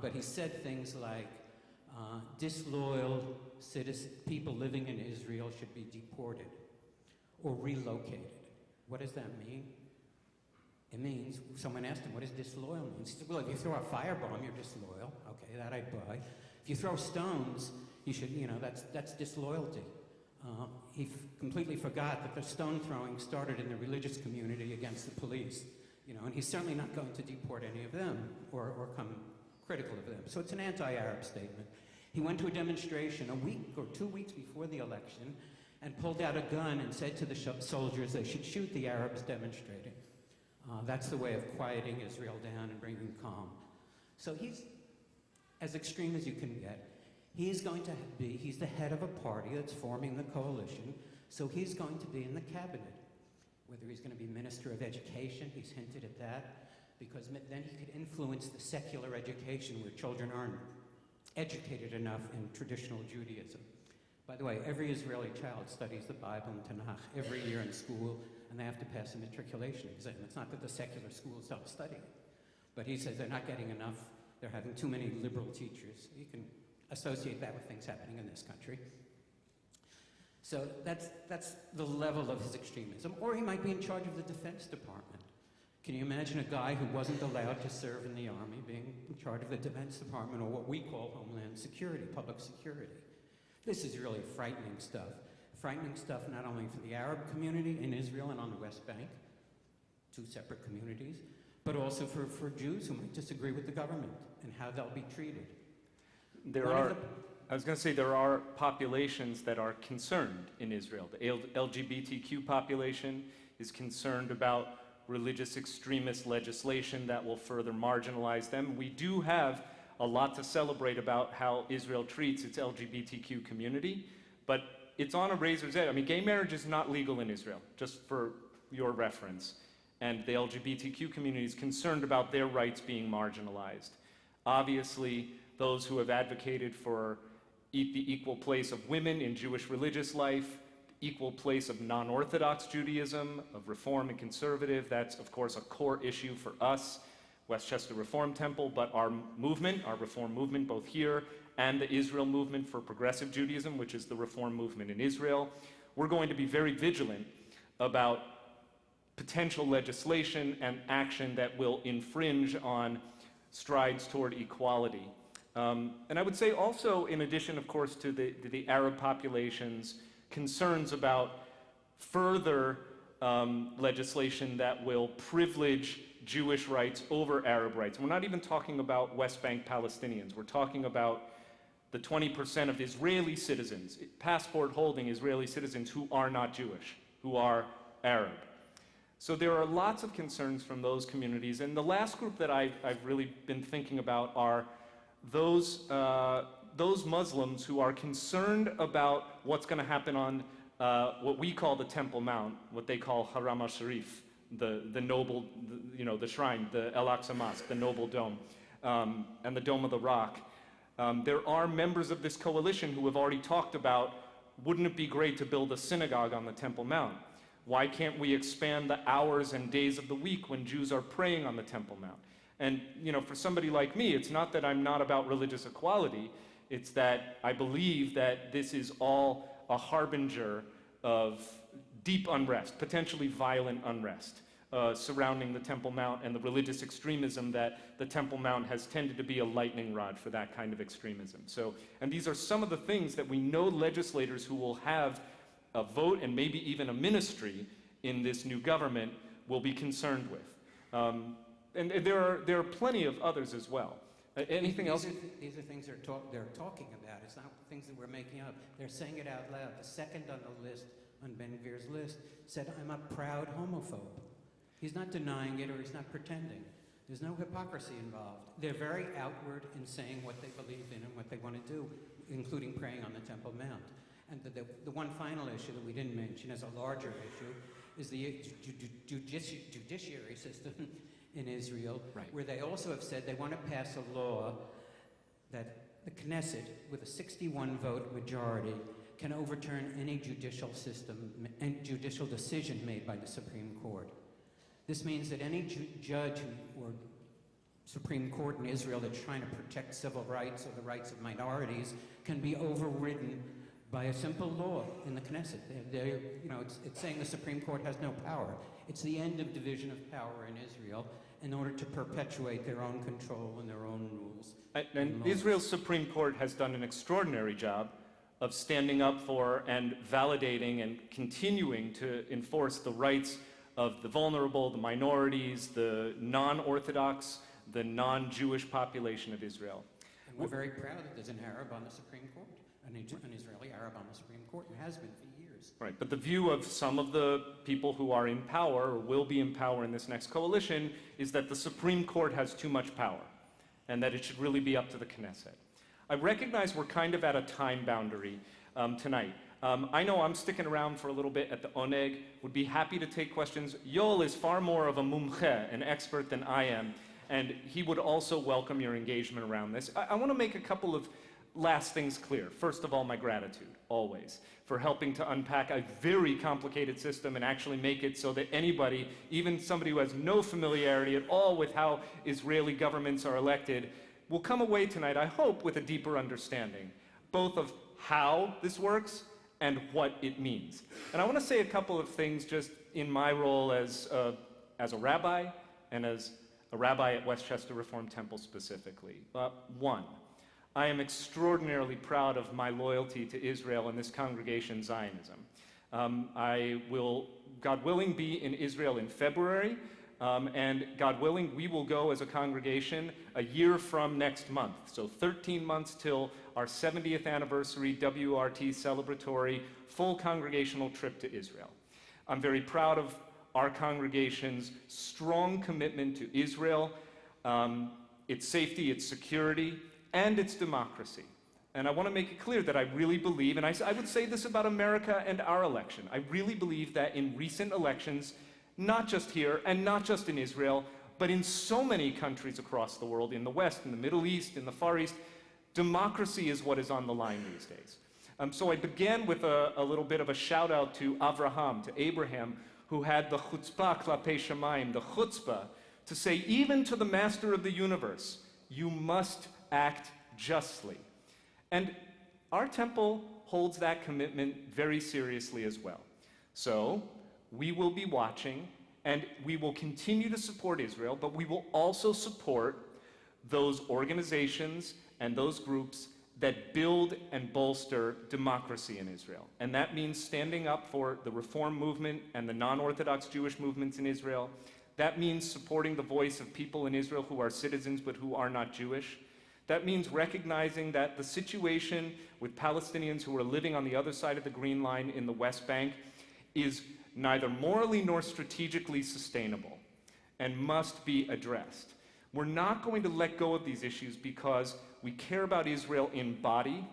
but he said things like, disloyal people living in Israel should be deported or relocated. What does that mean? It means, someone asked him, what does disloyal mean? He said, well, if you throw a firebomb, you're disloyal. Okay, that I buy. If you throw stones, you should, that's disloyalty. He completely forgot that the stone throwing started in the religious community against the police, and he's certainly not going to deport any of them or come critical of them. So it's an anti-Arab statement. He went to a demonstration a week or 2 weeks before the election and pulled out a gun and said to the soldiers they should shoot the Arabs demonstrating. That's the way of quieting Israel down and bringing calm. So he's as extreme as you can get. He's the head of a party that's forming the coalition, so he's going to be in the cabinet. Whether he's going to be Minister of Education, he's hinted at that, because then he could influence the secular education where children aren't educated enough in traditional Judaism. By the way, every Israeli child studies the Bible and Tanakh every year in school, and they have to pass a matriculation exam. It's not that the secular schools don't study it, but he says they're not getting enough, they're having too many liberal teachers. You can associate that with things happening in this country. So that's the level of his extremism. Or he might be in charge of the Defense Department. Can you imagine a guy who wasn't allowed to serve in the army being in charge of the Defense Department, or what we call Homeland Security, public security? This is really frightening stuff. Frightening stuff not only for the Arab community in Israel and on the West Bank, two separate communities, but also for Jews who might disagree with the government and how they'll be treated. I was going to say there are populations that are concerned in Israel. The LGBTQ population is concerned about religious extremist legislation that will further marginalize them. We do have a lot to celebrate about how Israel treats its LGBTQ community, but it's on a razor's edge. I mean, gay marriage is not legal in Israel, just for your reference. And the LGBTQ community is concerned about their rights being marginalized. Obviously, those who have advocated for the equal place of women in Jewish religious life, equal place of non-Orthodox Judaism, of Reform and Conservative, that's of course a core issue for us, Westchester Reform Temple, but our movement, our Reform movement, both here and the Israel movement for progressive Judaism, which is the Reform movement in Israel, we're going to be very vigilant about potential legislation and action that will infringe on strides toward equality. And I would say also, in addition, of course, to the Arab population's concerns about further legislation that will privilege Jewish rights over Arab rights. And we're not even talking about West Bank Palestinians. We're talking about the 20% of Israeli citizens, passport-holding Israeli citizens who are not Jewish, who are Arab. So there are lots of concerns from those communities. And the last group that I've really been thinking about are those Muslims who are concerned about what's going to happen on what we call the Temple Mount, what they call Haram al-Sharif, the noble, the shrine, the Al-Aqsa Mosque, the noble dome, and the Dome of the Rock. There are members of this coalition who have already talked about, wouldn't it be great to build a synagogue on the Temple Mount? Why can't we expand the hours and days of the week when Jews are praying on the Temple Mount? And, for somebody like me, it's not that I'm not about religious equality, it's that I believe that this is all a harbinger of deep unrest, potentially violent unrest, surrounding the Temple Mount and the religious extremism that the Temple Mount has tended to be a lightning rod for that kind of extremism. So, and these are some of the things that we know legislators who will have a vote and maybe even a ministry in this new government will be concerned with. And there are plenty of others as well. Anything else? These are things they're talking about. It's not things that we're making up. They're saying it out loud. The second on the list, on Ben Gvir's list, said, "I'm a proud homophobe." He's not denying it or he's not pretending. There's no hypocrisy involved. They're very outward in saying what they believe in and what they want to do, including praying on the Temple Mount. And the one final issue that we didn't mention as a larger issue is the judiciary system in Israel, right, where they also have said they want to pass a law that the Knesset, with a 61-vote majority, can overturn any judicial system and judicial decision made by the Supreme Court. This means that any judge or Supreme Court in Israel that's trying to protect civil rights or the rights of minorities can be overridden by a simple law in the Knesset. It's saying the Supreme Court has no power. It's the end of division of power in Israel in order to perpetuate their own control and their own rules. And Israel's Supreme Court has done an extraordinary job of standing up for and validating and continuing to enforce the rights of the vulnerable, the minorities, the non-Orthodox, the non-Jewish population of Israel. And we're very proud that there's an Arab on the Supreme Court, an Israeli Arab on the Supreme Court, and has been for years. Right, but the view of some of the people who are in power or will be in power in this next coalition is that the Supreme Court has too much power and that it should really be up to the Knesset. I recognize we're kind of at a time boundary tonight. I know I'm sticking around for a little bit at the Oneg, would be happy to take questions. Yoel is far more of a mumche, an expert, than I am, and he would also welcome your engagement around this. I want to make a couple of last things clear. First of all, my gratitude, always, for helping to unpack a very complicated system and actually make it so that anybody, even somebody who has no familiarity at all with how Israeli governments are elected, will come away tonight, I hope, with a deeper understanding, both of how this works and what it means. And I want to say a couple of things just in my role as a rabbi and as a rabbi at Westchester Reform Temple specifically. One, I am extraordinarily proud of my loyalty to Israel and this congregation, Zionism. I will, God willing, be in Israel in February And God willing, we will go as a congregation a year from next month. So 13 months till our 70th anniversary WRT celebratory full congregational trip to Israel. I'm very proud of our congregation's strong commitment to Israel, its safety, its security, and its democracy. And I want to make it clear that I really believe, and I would say this about America and our election, I really believe that in recent elections, not just here and not just in Israel, but in so many countries across the world, in the West, in the Middle East, in the Far East, democracy is what is on the line these days. So I began with a little bit of a shout out to Avraham, to Abraham, who had the chutzpah klapei shamayim, the chutzpah, to say even to the master of the universe, you must act justly. And our temple holds that commitment very seriously as well. So we will be watching, and we will continue to support Israel, but we will also support those organizations and those groups that build and bolster democracy in Israel. And that means standing up for the Reform movement and the non-Orthodox Jewish movements in Israel. That means supporting the voice of people in Israel who are citizens but who are not Jewish. That means recognizing that the situation with Palestinians who are living on the other side of the Green Line in the West Bank is neither morally nor strategically sustainable and must be addressed. We're not going to let go of these issues because we care about Israel in body,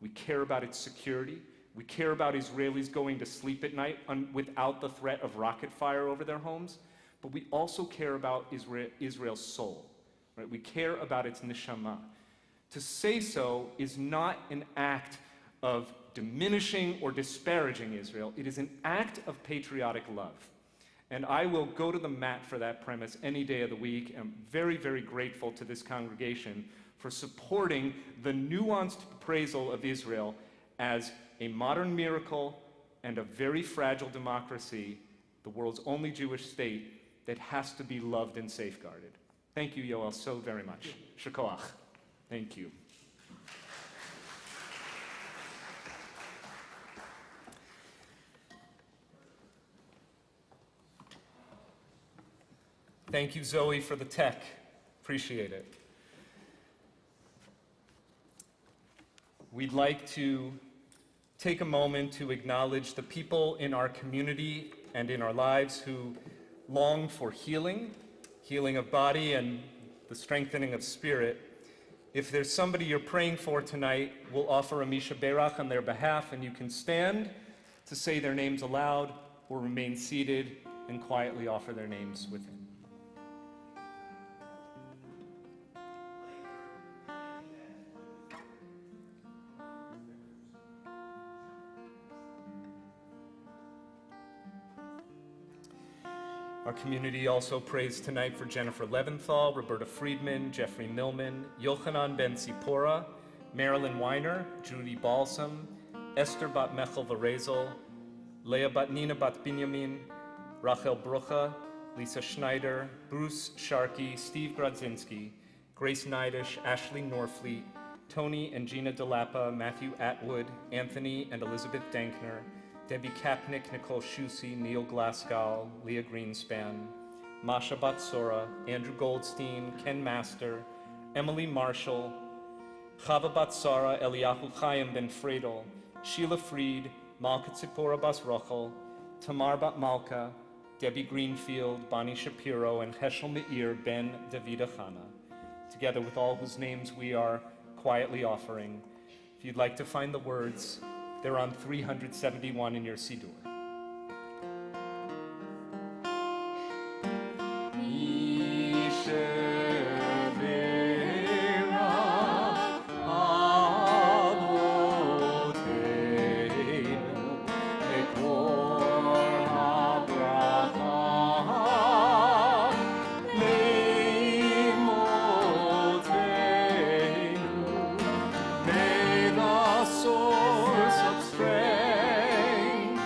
we care about its security, we care about Israelis going to sleep at night without the threat of rocket fire over their homes, but we also care about Israel's soul. Right? We care about its neshama. To say so is not an act of diminishing or disparaging Israel. It is an act of patriotic love. And I will go to the mat for that premise any day of the week. I'm very, very grateful to this congregation for supporting the nuanced appraisal of Israel as a modern miracle and a very fragile democracy, the world's only Jewish state that has to be loved and safeguarded. Thank you, Yoel, so very much. Shakoach. Thank you. Thank you, Zoe, for the tech. Appreciate it. We'd like to take a moment to acknowledge the people in our community and in our lives who long for healing, healing of body and the strengthening of spirit. If there's somebody you're praying for tonight, we'll offer a Misha Berach on their behalf, and you can stand to say their names aloud or remain seated and quietly offer their names within. Our community also prays tonight for Jennifer Leventhal, Roberta Friedman, Jeffrey Millman, Yochanan Ben Sipora, Marilyn Weiner, Judy Balsam, Esther Bat Mechel Varezel, Leah Bat Nina Bat Binyamin, Rachel Brucha, Lisa Schneider, Bruce Sharkey, Steve Grodzinski, Grace Neidish, Ashley Norfleet, Tony and Gina DeLappa, Matthew Atwood, Anthony and Elizabeth Dankner, Debbie Kapnick, Nicole Schusse, Neil Glasgow, Leah Greenspan, Masha Batsora, Andrew Goldstein, Ken Master, Emily Marshall, Chava Batsara, Eliyahu Chaim Ben Fredel, Sheila Fried, Malka Tzipora Bas Rochel, Tamar Bat Malka, Debbie Greenfield, Bonnie Shapiro, and Heschel Meir Ben Davida Chana, together with all whose names we are quietly offering. If you'd like to find the words, they're on 371 in your Siddur. Source of strength.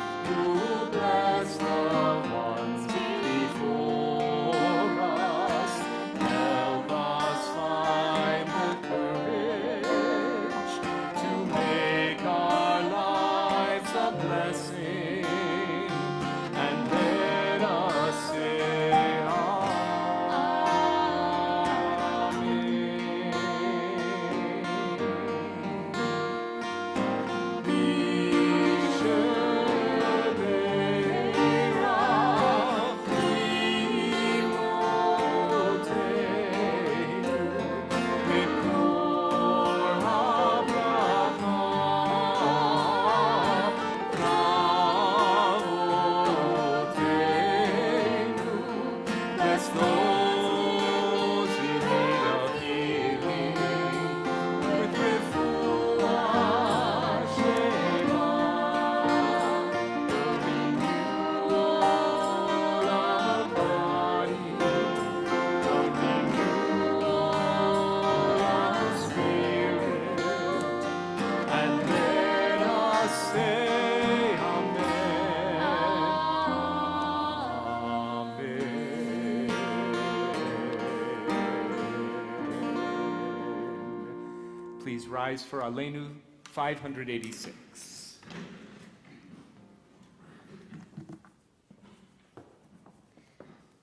please rise for Aleinu 586.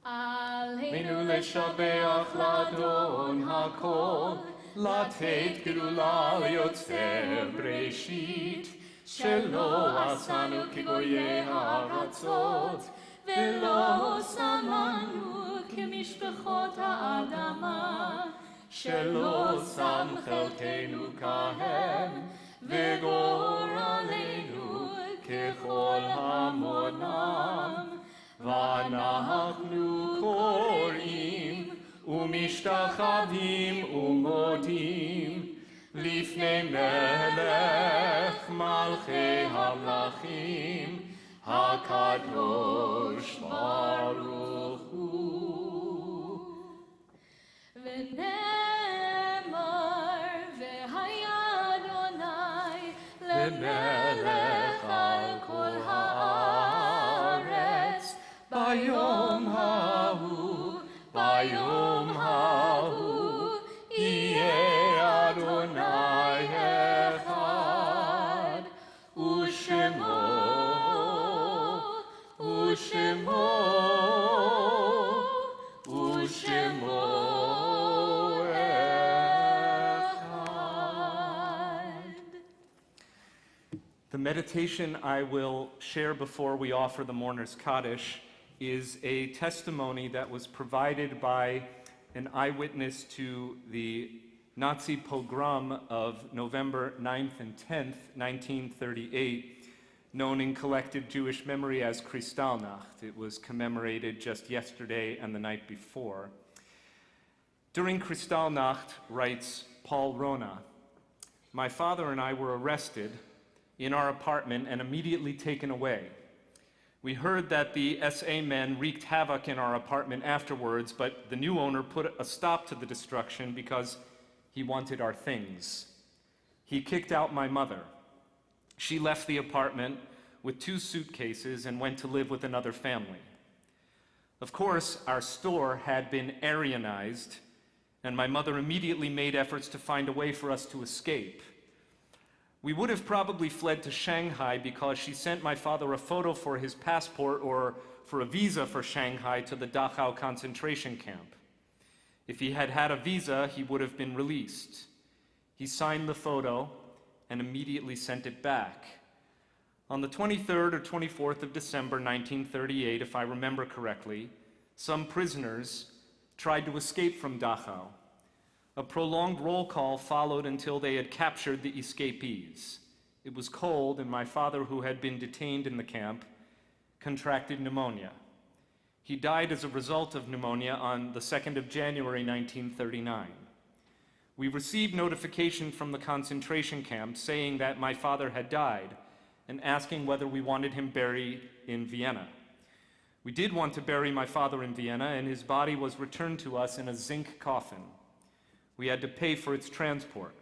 Aleinu leshabeach ladon hakol, latet gerula liotzer breshit, shelo asanu kigoye haratzot, velo samanu kemishpechot ha'adama, shelo sam chelkenu kahem, vegor aleinu kechol hamonam. ואנחנו קוראים ומשתחווים ומודים לפני מלך מלכי המלכים הקדוש ברוך הוא. ונאמר והיה אדוני למלך על כל הארץ ביום ההוא יהיה אדוני אחד ושמו אחד. The meditation I will share before we offer the mourner's Kaddish is a testimony that was provided by an eyewitness to the Nazi pogrom of November 9th and 10th, 1938, known in collective Jewish memory as Kristallnacht. It was commemorated just yesterday and the night before. During Kristallnacht, writes Paul Rona, my father and I were arrested in our apartment and immediately taken away. We heard that the SA men wreaked havoc in our apartment afterwards, but the new owner put a stop to the destruction because he wanted our things. He kicked out my mother. She left the apartment with 2 suitcases and went to live with another family. Of course, our store had been Aryanized, and my mother immediately made efforts to find a way for us to escape. We would have probably fled to Shanghai because she sent my father a photo for his passport or for a visa for Shanghai to the Dachau concentration camp. If he had had a visa, he would have been released. He signed the photo and immediately sent it back. On the 23rd or 24th of December 1938, if I remember correctly, some prisoners tried to escape from Dachau. A prolonged roll call followed until they had captured the escapees. It was cold, and my father, who had been detained in the camp, contracted pneumonia. He died as a result of pneumonia on the 2nd of January 1939. We received notification from the concentration camp saying that my father had died and asking whether we wanted him buried in Vienna. We did want to bury my father in Vienna, and his body was returned to us in a zinc coffin. We had to pay for its transport.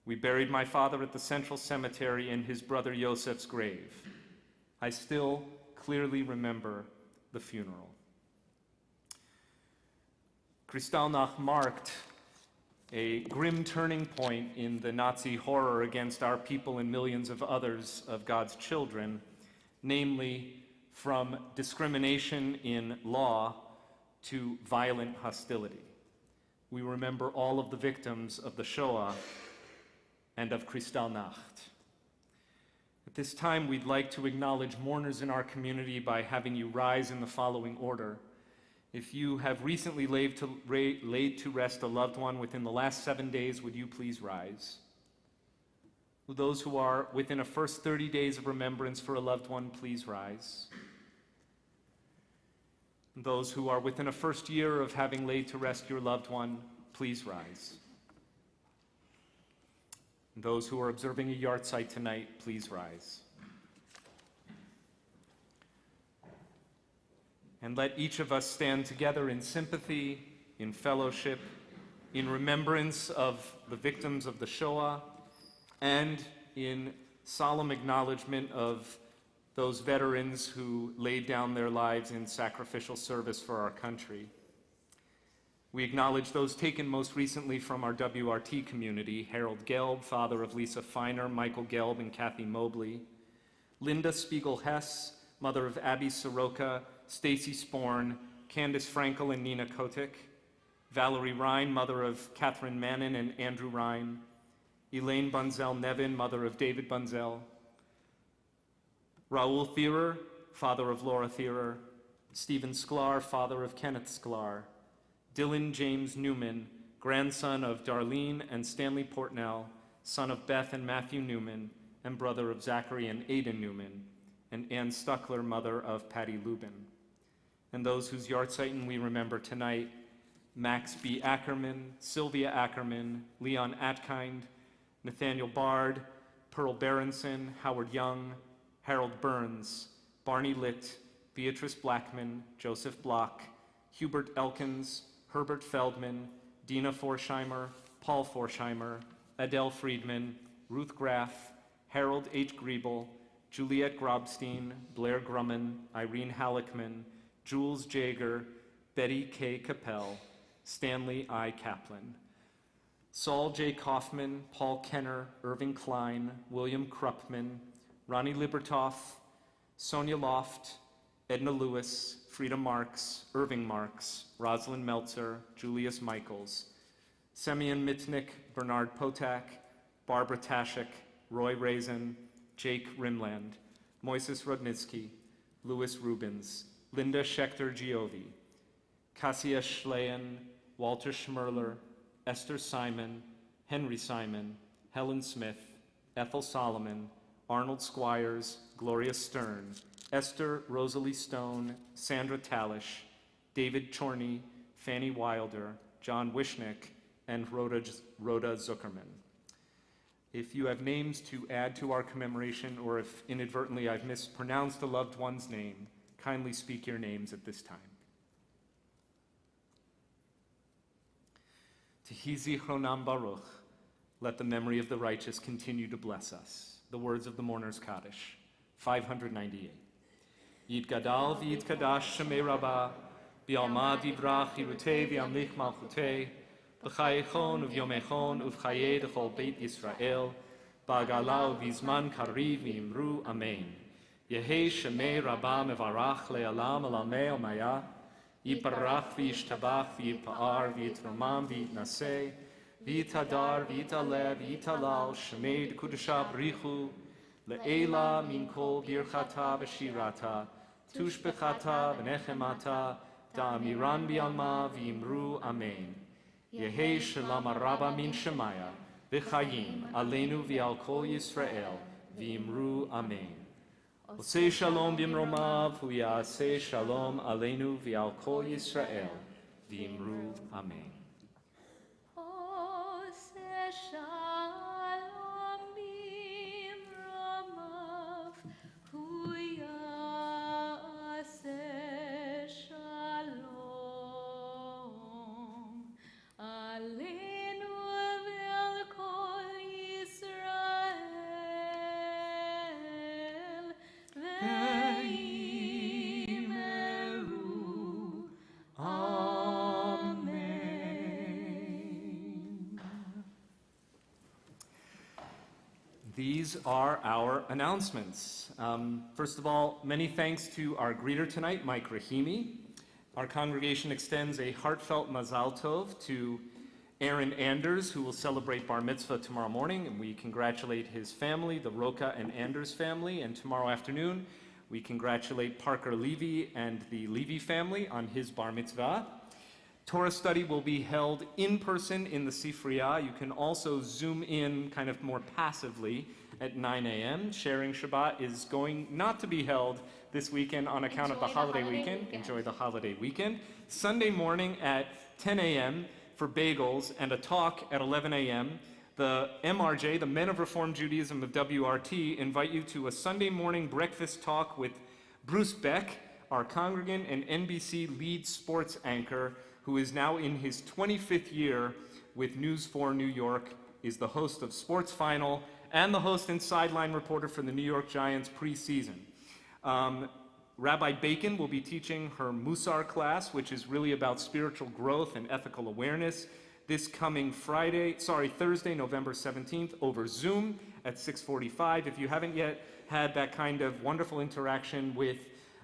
We buried my father at the Central Cemetery in his brother Yosef's grave. I still clearly remember the funeral. Kristallnacht marked a grim turning point in the Nazi horror against our people and millions of others of God's children, namely from discrimination in law to violent hostility. We remember all of the victims of the Shoah and of Kristallnacht. At this time, we'd like to acknowledge mourners in our community by having you rise in the following order. If you have recently laid to rest a loved one within the last 7 days, would you please rise? Will those who are within a first 30 days of remembrance for a loved one please rise? Those who are within a first year of having laid to rest your loved one, please rise. Those who are observing a yahrzeit tonight, please rise. And let each of us stand together in sympathy, in fellowship, in remembrance of the victims of the Shoah, and in solemn acknowledgement of those veterans who laid down their lives in sacrificial service for our country. We acknowledge those taken most recently from our WRT community: Harold Gelb, father of Lisa Feiner, Michael Gelb, and Kathy Mobley; Linda Spiegel-Hess, mother of Abby Soroka, Stacy Sporn, Candace Frankel, and Nina Kotick; Valerie Ryan, mother of Catherine Mannon and Andrew Ryan; Elaine Bunzel-Nevin, mother of David Bunzel; Raoul Thierer, father of Laura Thierer; Stephen Sklar, father of Kenneth Sklar; Dylan James Newman, grandson of Darlene and Stanley Portnell, son of Beth and Matthew Newman, and brother of Zachary and Aidan Newman; and Ann Stuckler, mother of Patty Lubin. And those whose yahrzeit we remember tonight: Max B. Ackerman, Sylvia Ackerman, Leon Atkind, Nathaniel Bard, Pearl Berenson, Howard Young, Harold Burns, Barney Litt, Beatrice Blackman, Joseph Block, Hubert Elkins, Herbert Feldman, Dina Forsheimer, Paul Forsheimer, Adele Friedman, Ruth Graff, Harold H. Griebel, Juliette Grobstein, Blair Grumman, Irene Halleckman, Jules Jager, Betty K. Capel, Stanley I. Kaplan, Saul J. Kaufman, Paul Kenner, Irving Klein, William Kruppman, Ronnie Libertoff, Sonia Loft, Edna Lewis, Frida Marks, Irving Marks, Rosalind Meltzer, Julius Michaels, Semyon Mitnick, Bernard Potak, Barbara Tashik, Roy Raisin, Jake Rimland, Moises Rudnitsky, Louis Rubens, Linda Schechter Giovi, Cassia Schleyen, Walter Schmerler, Esther Simon, Henry Simon, Helen Smith, Ethel Solomon, Arnold Squires, Gloria Stern, Esther Rosalie Stone, Sandra Talish, David Chorney, Fanny Wilder, John Wishnick, and Rhoda Zuckerman. If you have names to add to our commemoration, or if inadvertently I've mispronounced a loved one's name, kindly speak your names at this time. Tehi zichronam baruch, let the memory of the righteous continue to bless us. The words of the Mourner's Kaddish, 598. Yitgadal v'yitkadash shemei rabbah, v'yalma divrach yirutei v'yamlich malchutei, b'chayechon uv'yomechon uv'chayei d'chol beit Yisrael, ba'gala uv'yizman kariv v'yimru amen. Yehei shemei rabbah mevarach le'alam alamei omaya, yiparach v'yishtabach v'yipa'ar v'yitromam v'yitnaseh, v'yitadar v'yitaleh v'yitalal shemei d'kudusha b'richu, le'ela min kol birchata v'shirata, tushbechata v'nechemata, da'amiran bi'alma v'yimru amen. Yehei shalom araba min shemaya, v'chayim aleinu v'al kol Yisrael, v'yimru amen. Osei shalom b'imromav, v'yaseh shalom aleinu v'al kol Yisrael, v'yimru amen. These are our announcements. First of all, many thanks to our greeter tonight, Mike Rahimi. Our congregation extends a heartfelt mazal tov to Aaron Anders, who will celebrate bar mitzvah tomorrow morning, and we congratulate his family, the Roca and Anders family. And tomorrow afternoon, we congratulate Parker Levy and the Levy family on his bar mitzvah. Torah study will be held in person in the Sifriya. You can also zoom in kind of more passively at 9 a.m. Sharing Shabbat is going not to be held this weekend on account of the holiday weekend. Enjoy the holiday weekend. Sunday morning at 10 a.m. for bagels and a talk at 11 a.m. The MRJ, the Men of Reform Judaism of WRT, invite you to a Sunday morning breakfast talk with Bruce Beck, our congregant and NBC lead sports anchor, who is now in his 25th year with News 4 New York, is the host of Sports Final and the host and sideline reporter for the New York Giants preseason. Rabbi Bacon will be teaching her Musar class, which is really about spiritual growth and ethical awareness, this coming Thursday, November 17th, over Zoom at 6:45. If you haven't yet had that kind of wonderful interaction with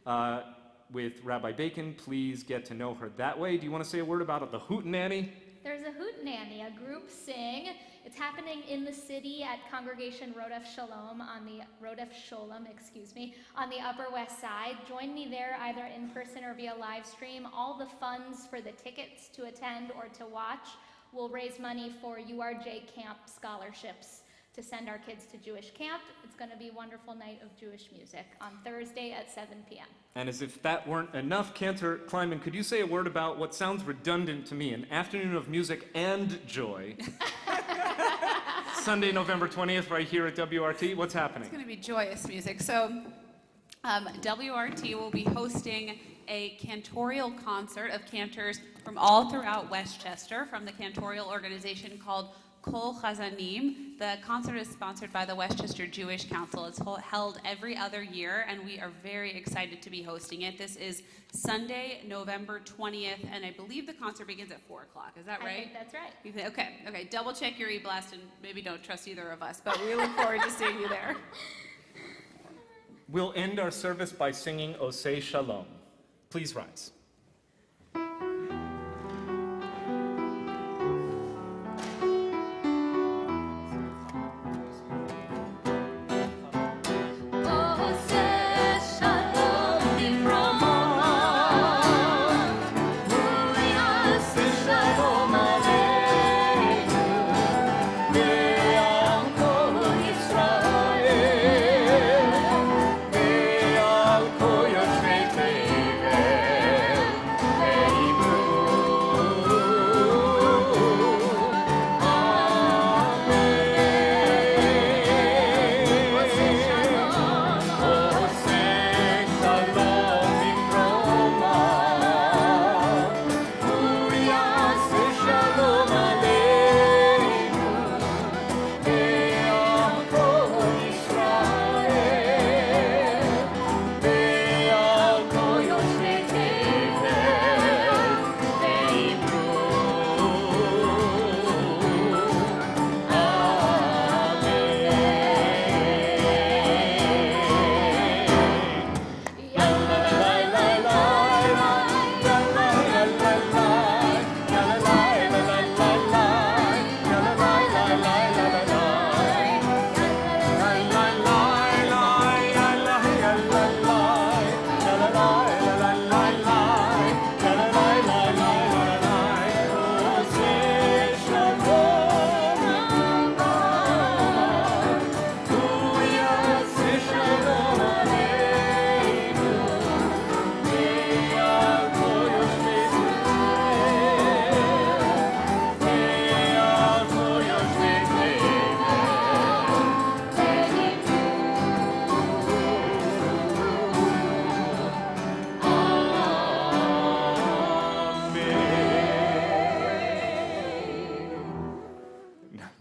Rabbi Bacon, please get to know her that way. Do you want to say a word about the Hootenanny? There's a Hootenanny, a group sing. It's happening in the city at Congregation Rodef Shalom on the Upper West Side. Join me there either in person or via live stream. All the funds for the tickets to attend or to watch will raise money for URJ camp scholarships to send our kids to Jewish camp. It's going to be a wonderful night of Jewish music on Thursday at 7 p.m. And as if that weren't enough, Cantor Kleiman, could you say a word about what sounds redundant to me, an afternoon of music and joy? Sunday, November 20th, right here at WRT. What's happening? It's going to be joyous music. So WRT will be hosting a cantorial concert of cantors from all throughout Westchester from the cantorial organization called Kol Chazanim. The concert is sponsored by the Westchester Jewish Council. It's held every other year, and we are very excited to be hosting it. This is Sunday, November 20th, and I believe the concert begins at 4 o'clock. Is that right? I think that's right. Okay. Double check your e-blast and maybe don't trust either of us, but we look forward to seeing you there. We'll end our service by singing Osei Shalom. Please rise.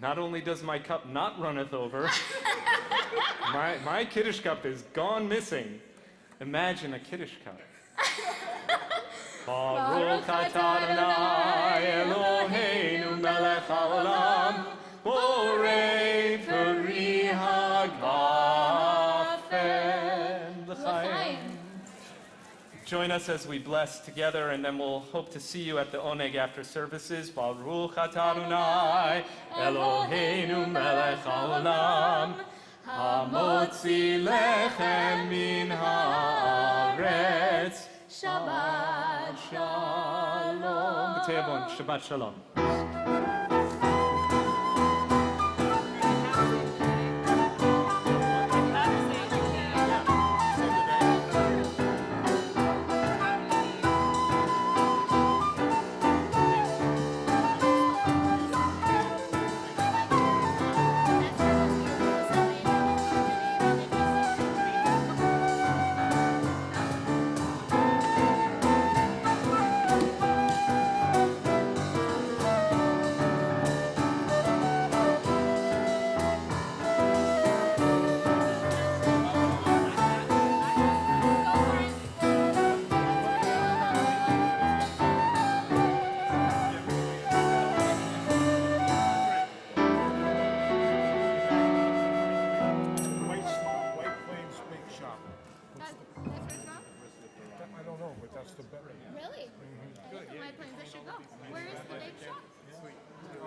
Not only does my cup not runneth over, my Kiddush cup is gone missing. Imagine a Kiddush cup. Baruch atah Adonai Eloheinu melech haolam, borei peri hagafen l'chaim. Join us as we bless together, and then we'll hope to see you at the Oneg after services. Baruch atah Adonai Eloheinu melech haolam, hamotzi lechem min haaretz. Shabbat Shalom. Shabbat Shalom.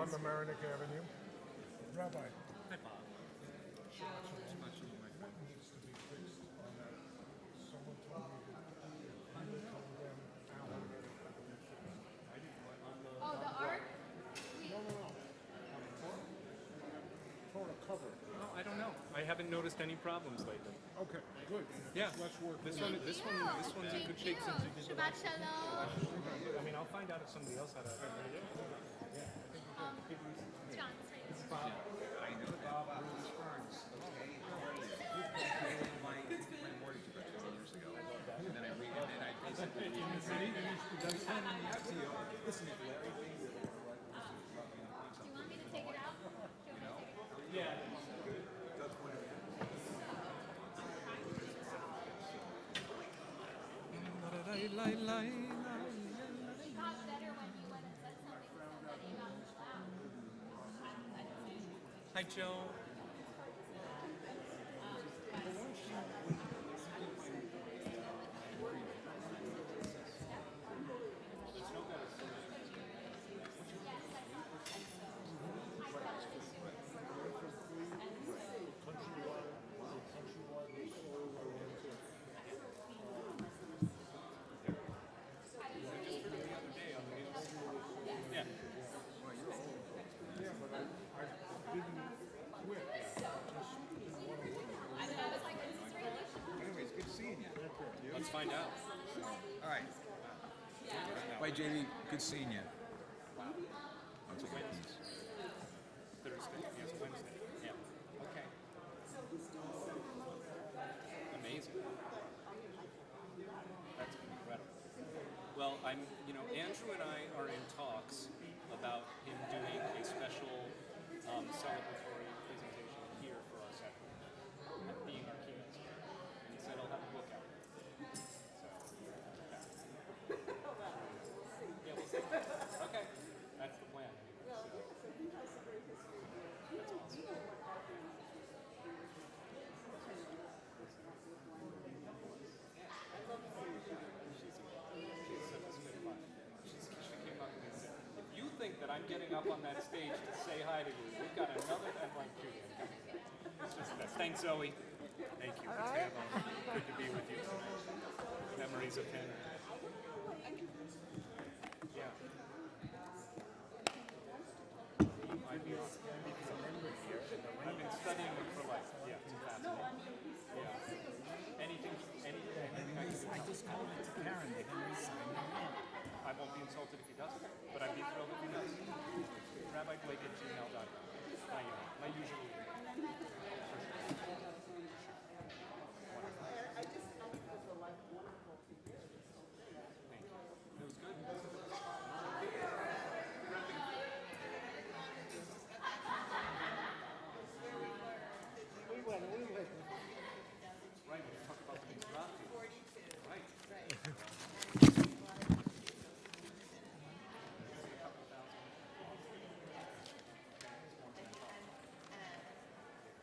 on the Mamaroneck Avenue. Rabbi, Hi, Bob. what needs to be fixed on that? Someone told me that you told them Alan. Oh, the art? No. For a cover. No, I don't know. I haven't noticed any problems lately. Okay, good. Yeah. Let's work. This one's in good shape since you did the Shabbat shalom. I mean, I'll find out if somebody else had a. John, I know Bob Bruce Burns. Okay, how are you? I paid my mortgage about 20 years ago. And then I read it and I basically read it. To you. Listen, if Larry thinks that we're right, do you want me to take it out? Yeah. Doug pointed out. He got better when he went and said something to somebody about the cloud. Hi, Joe. Yeah. Anyways, good seeing you. Let's find out. All right. Bye, JD. Good seeing you. Oh, it's a Wednesday. Thursday. Yes, Wednesday. Yeah. Okay. Amazing. That's incredible. Well, Andrew and I are in talks about him doing a special celebratory presentation here for us at being our keynote speaker. And he said he'll have a book out. So, yeah, we'll see. Okay. That's the plan. So, that's awesome. She's such a spitfire. She came up and said, if you think that I'm getting up on that stage to say hi to you, we've got another, I'm like, Judy, it's just the best. Thanks, Zoe. Thank you. Good to be with you tonight. Memories of him. Yeah. I've been studying him for life. Yeah, it's fascinating. Yeah. Anything I can do. I just called it to Karen. They're going to sign me in. I won't be insulted if he doesn't, but I'd be thrilled if he does. RabbiBlake@gmail.com. My usual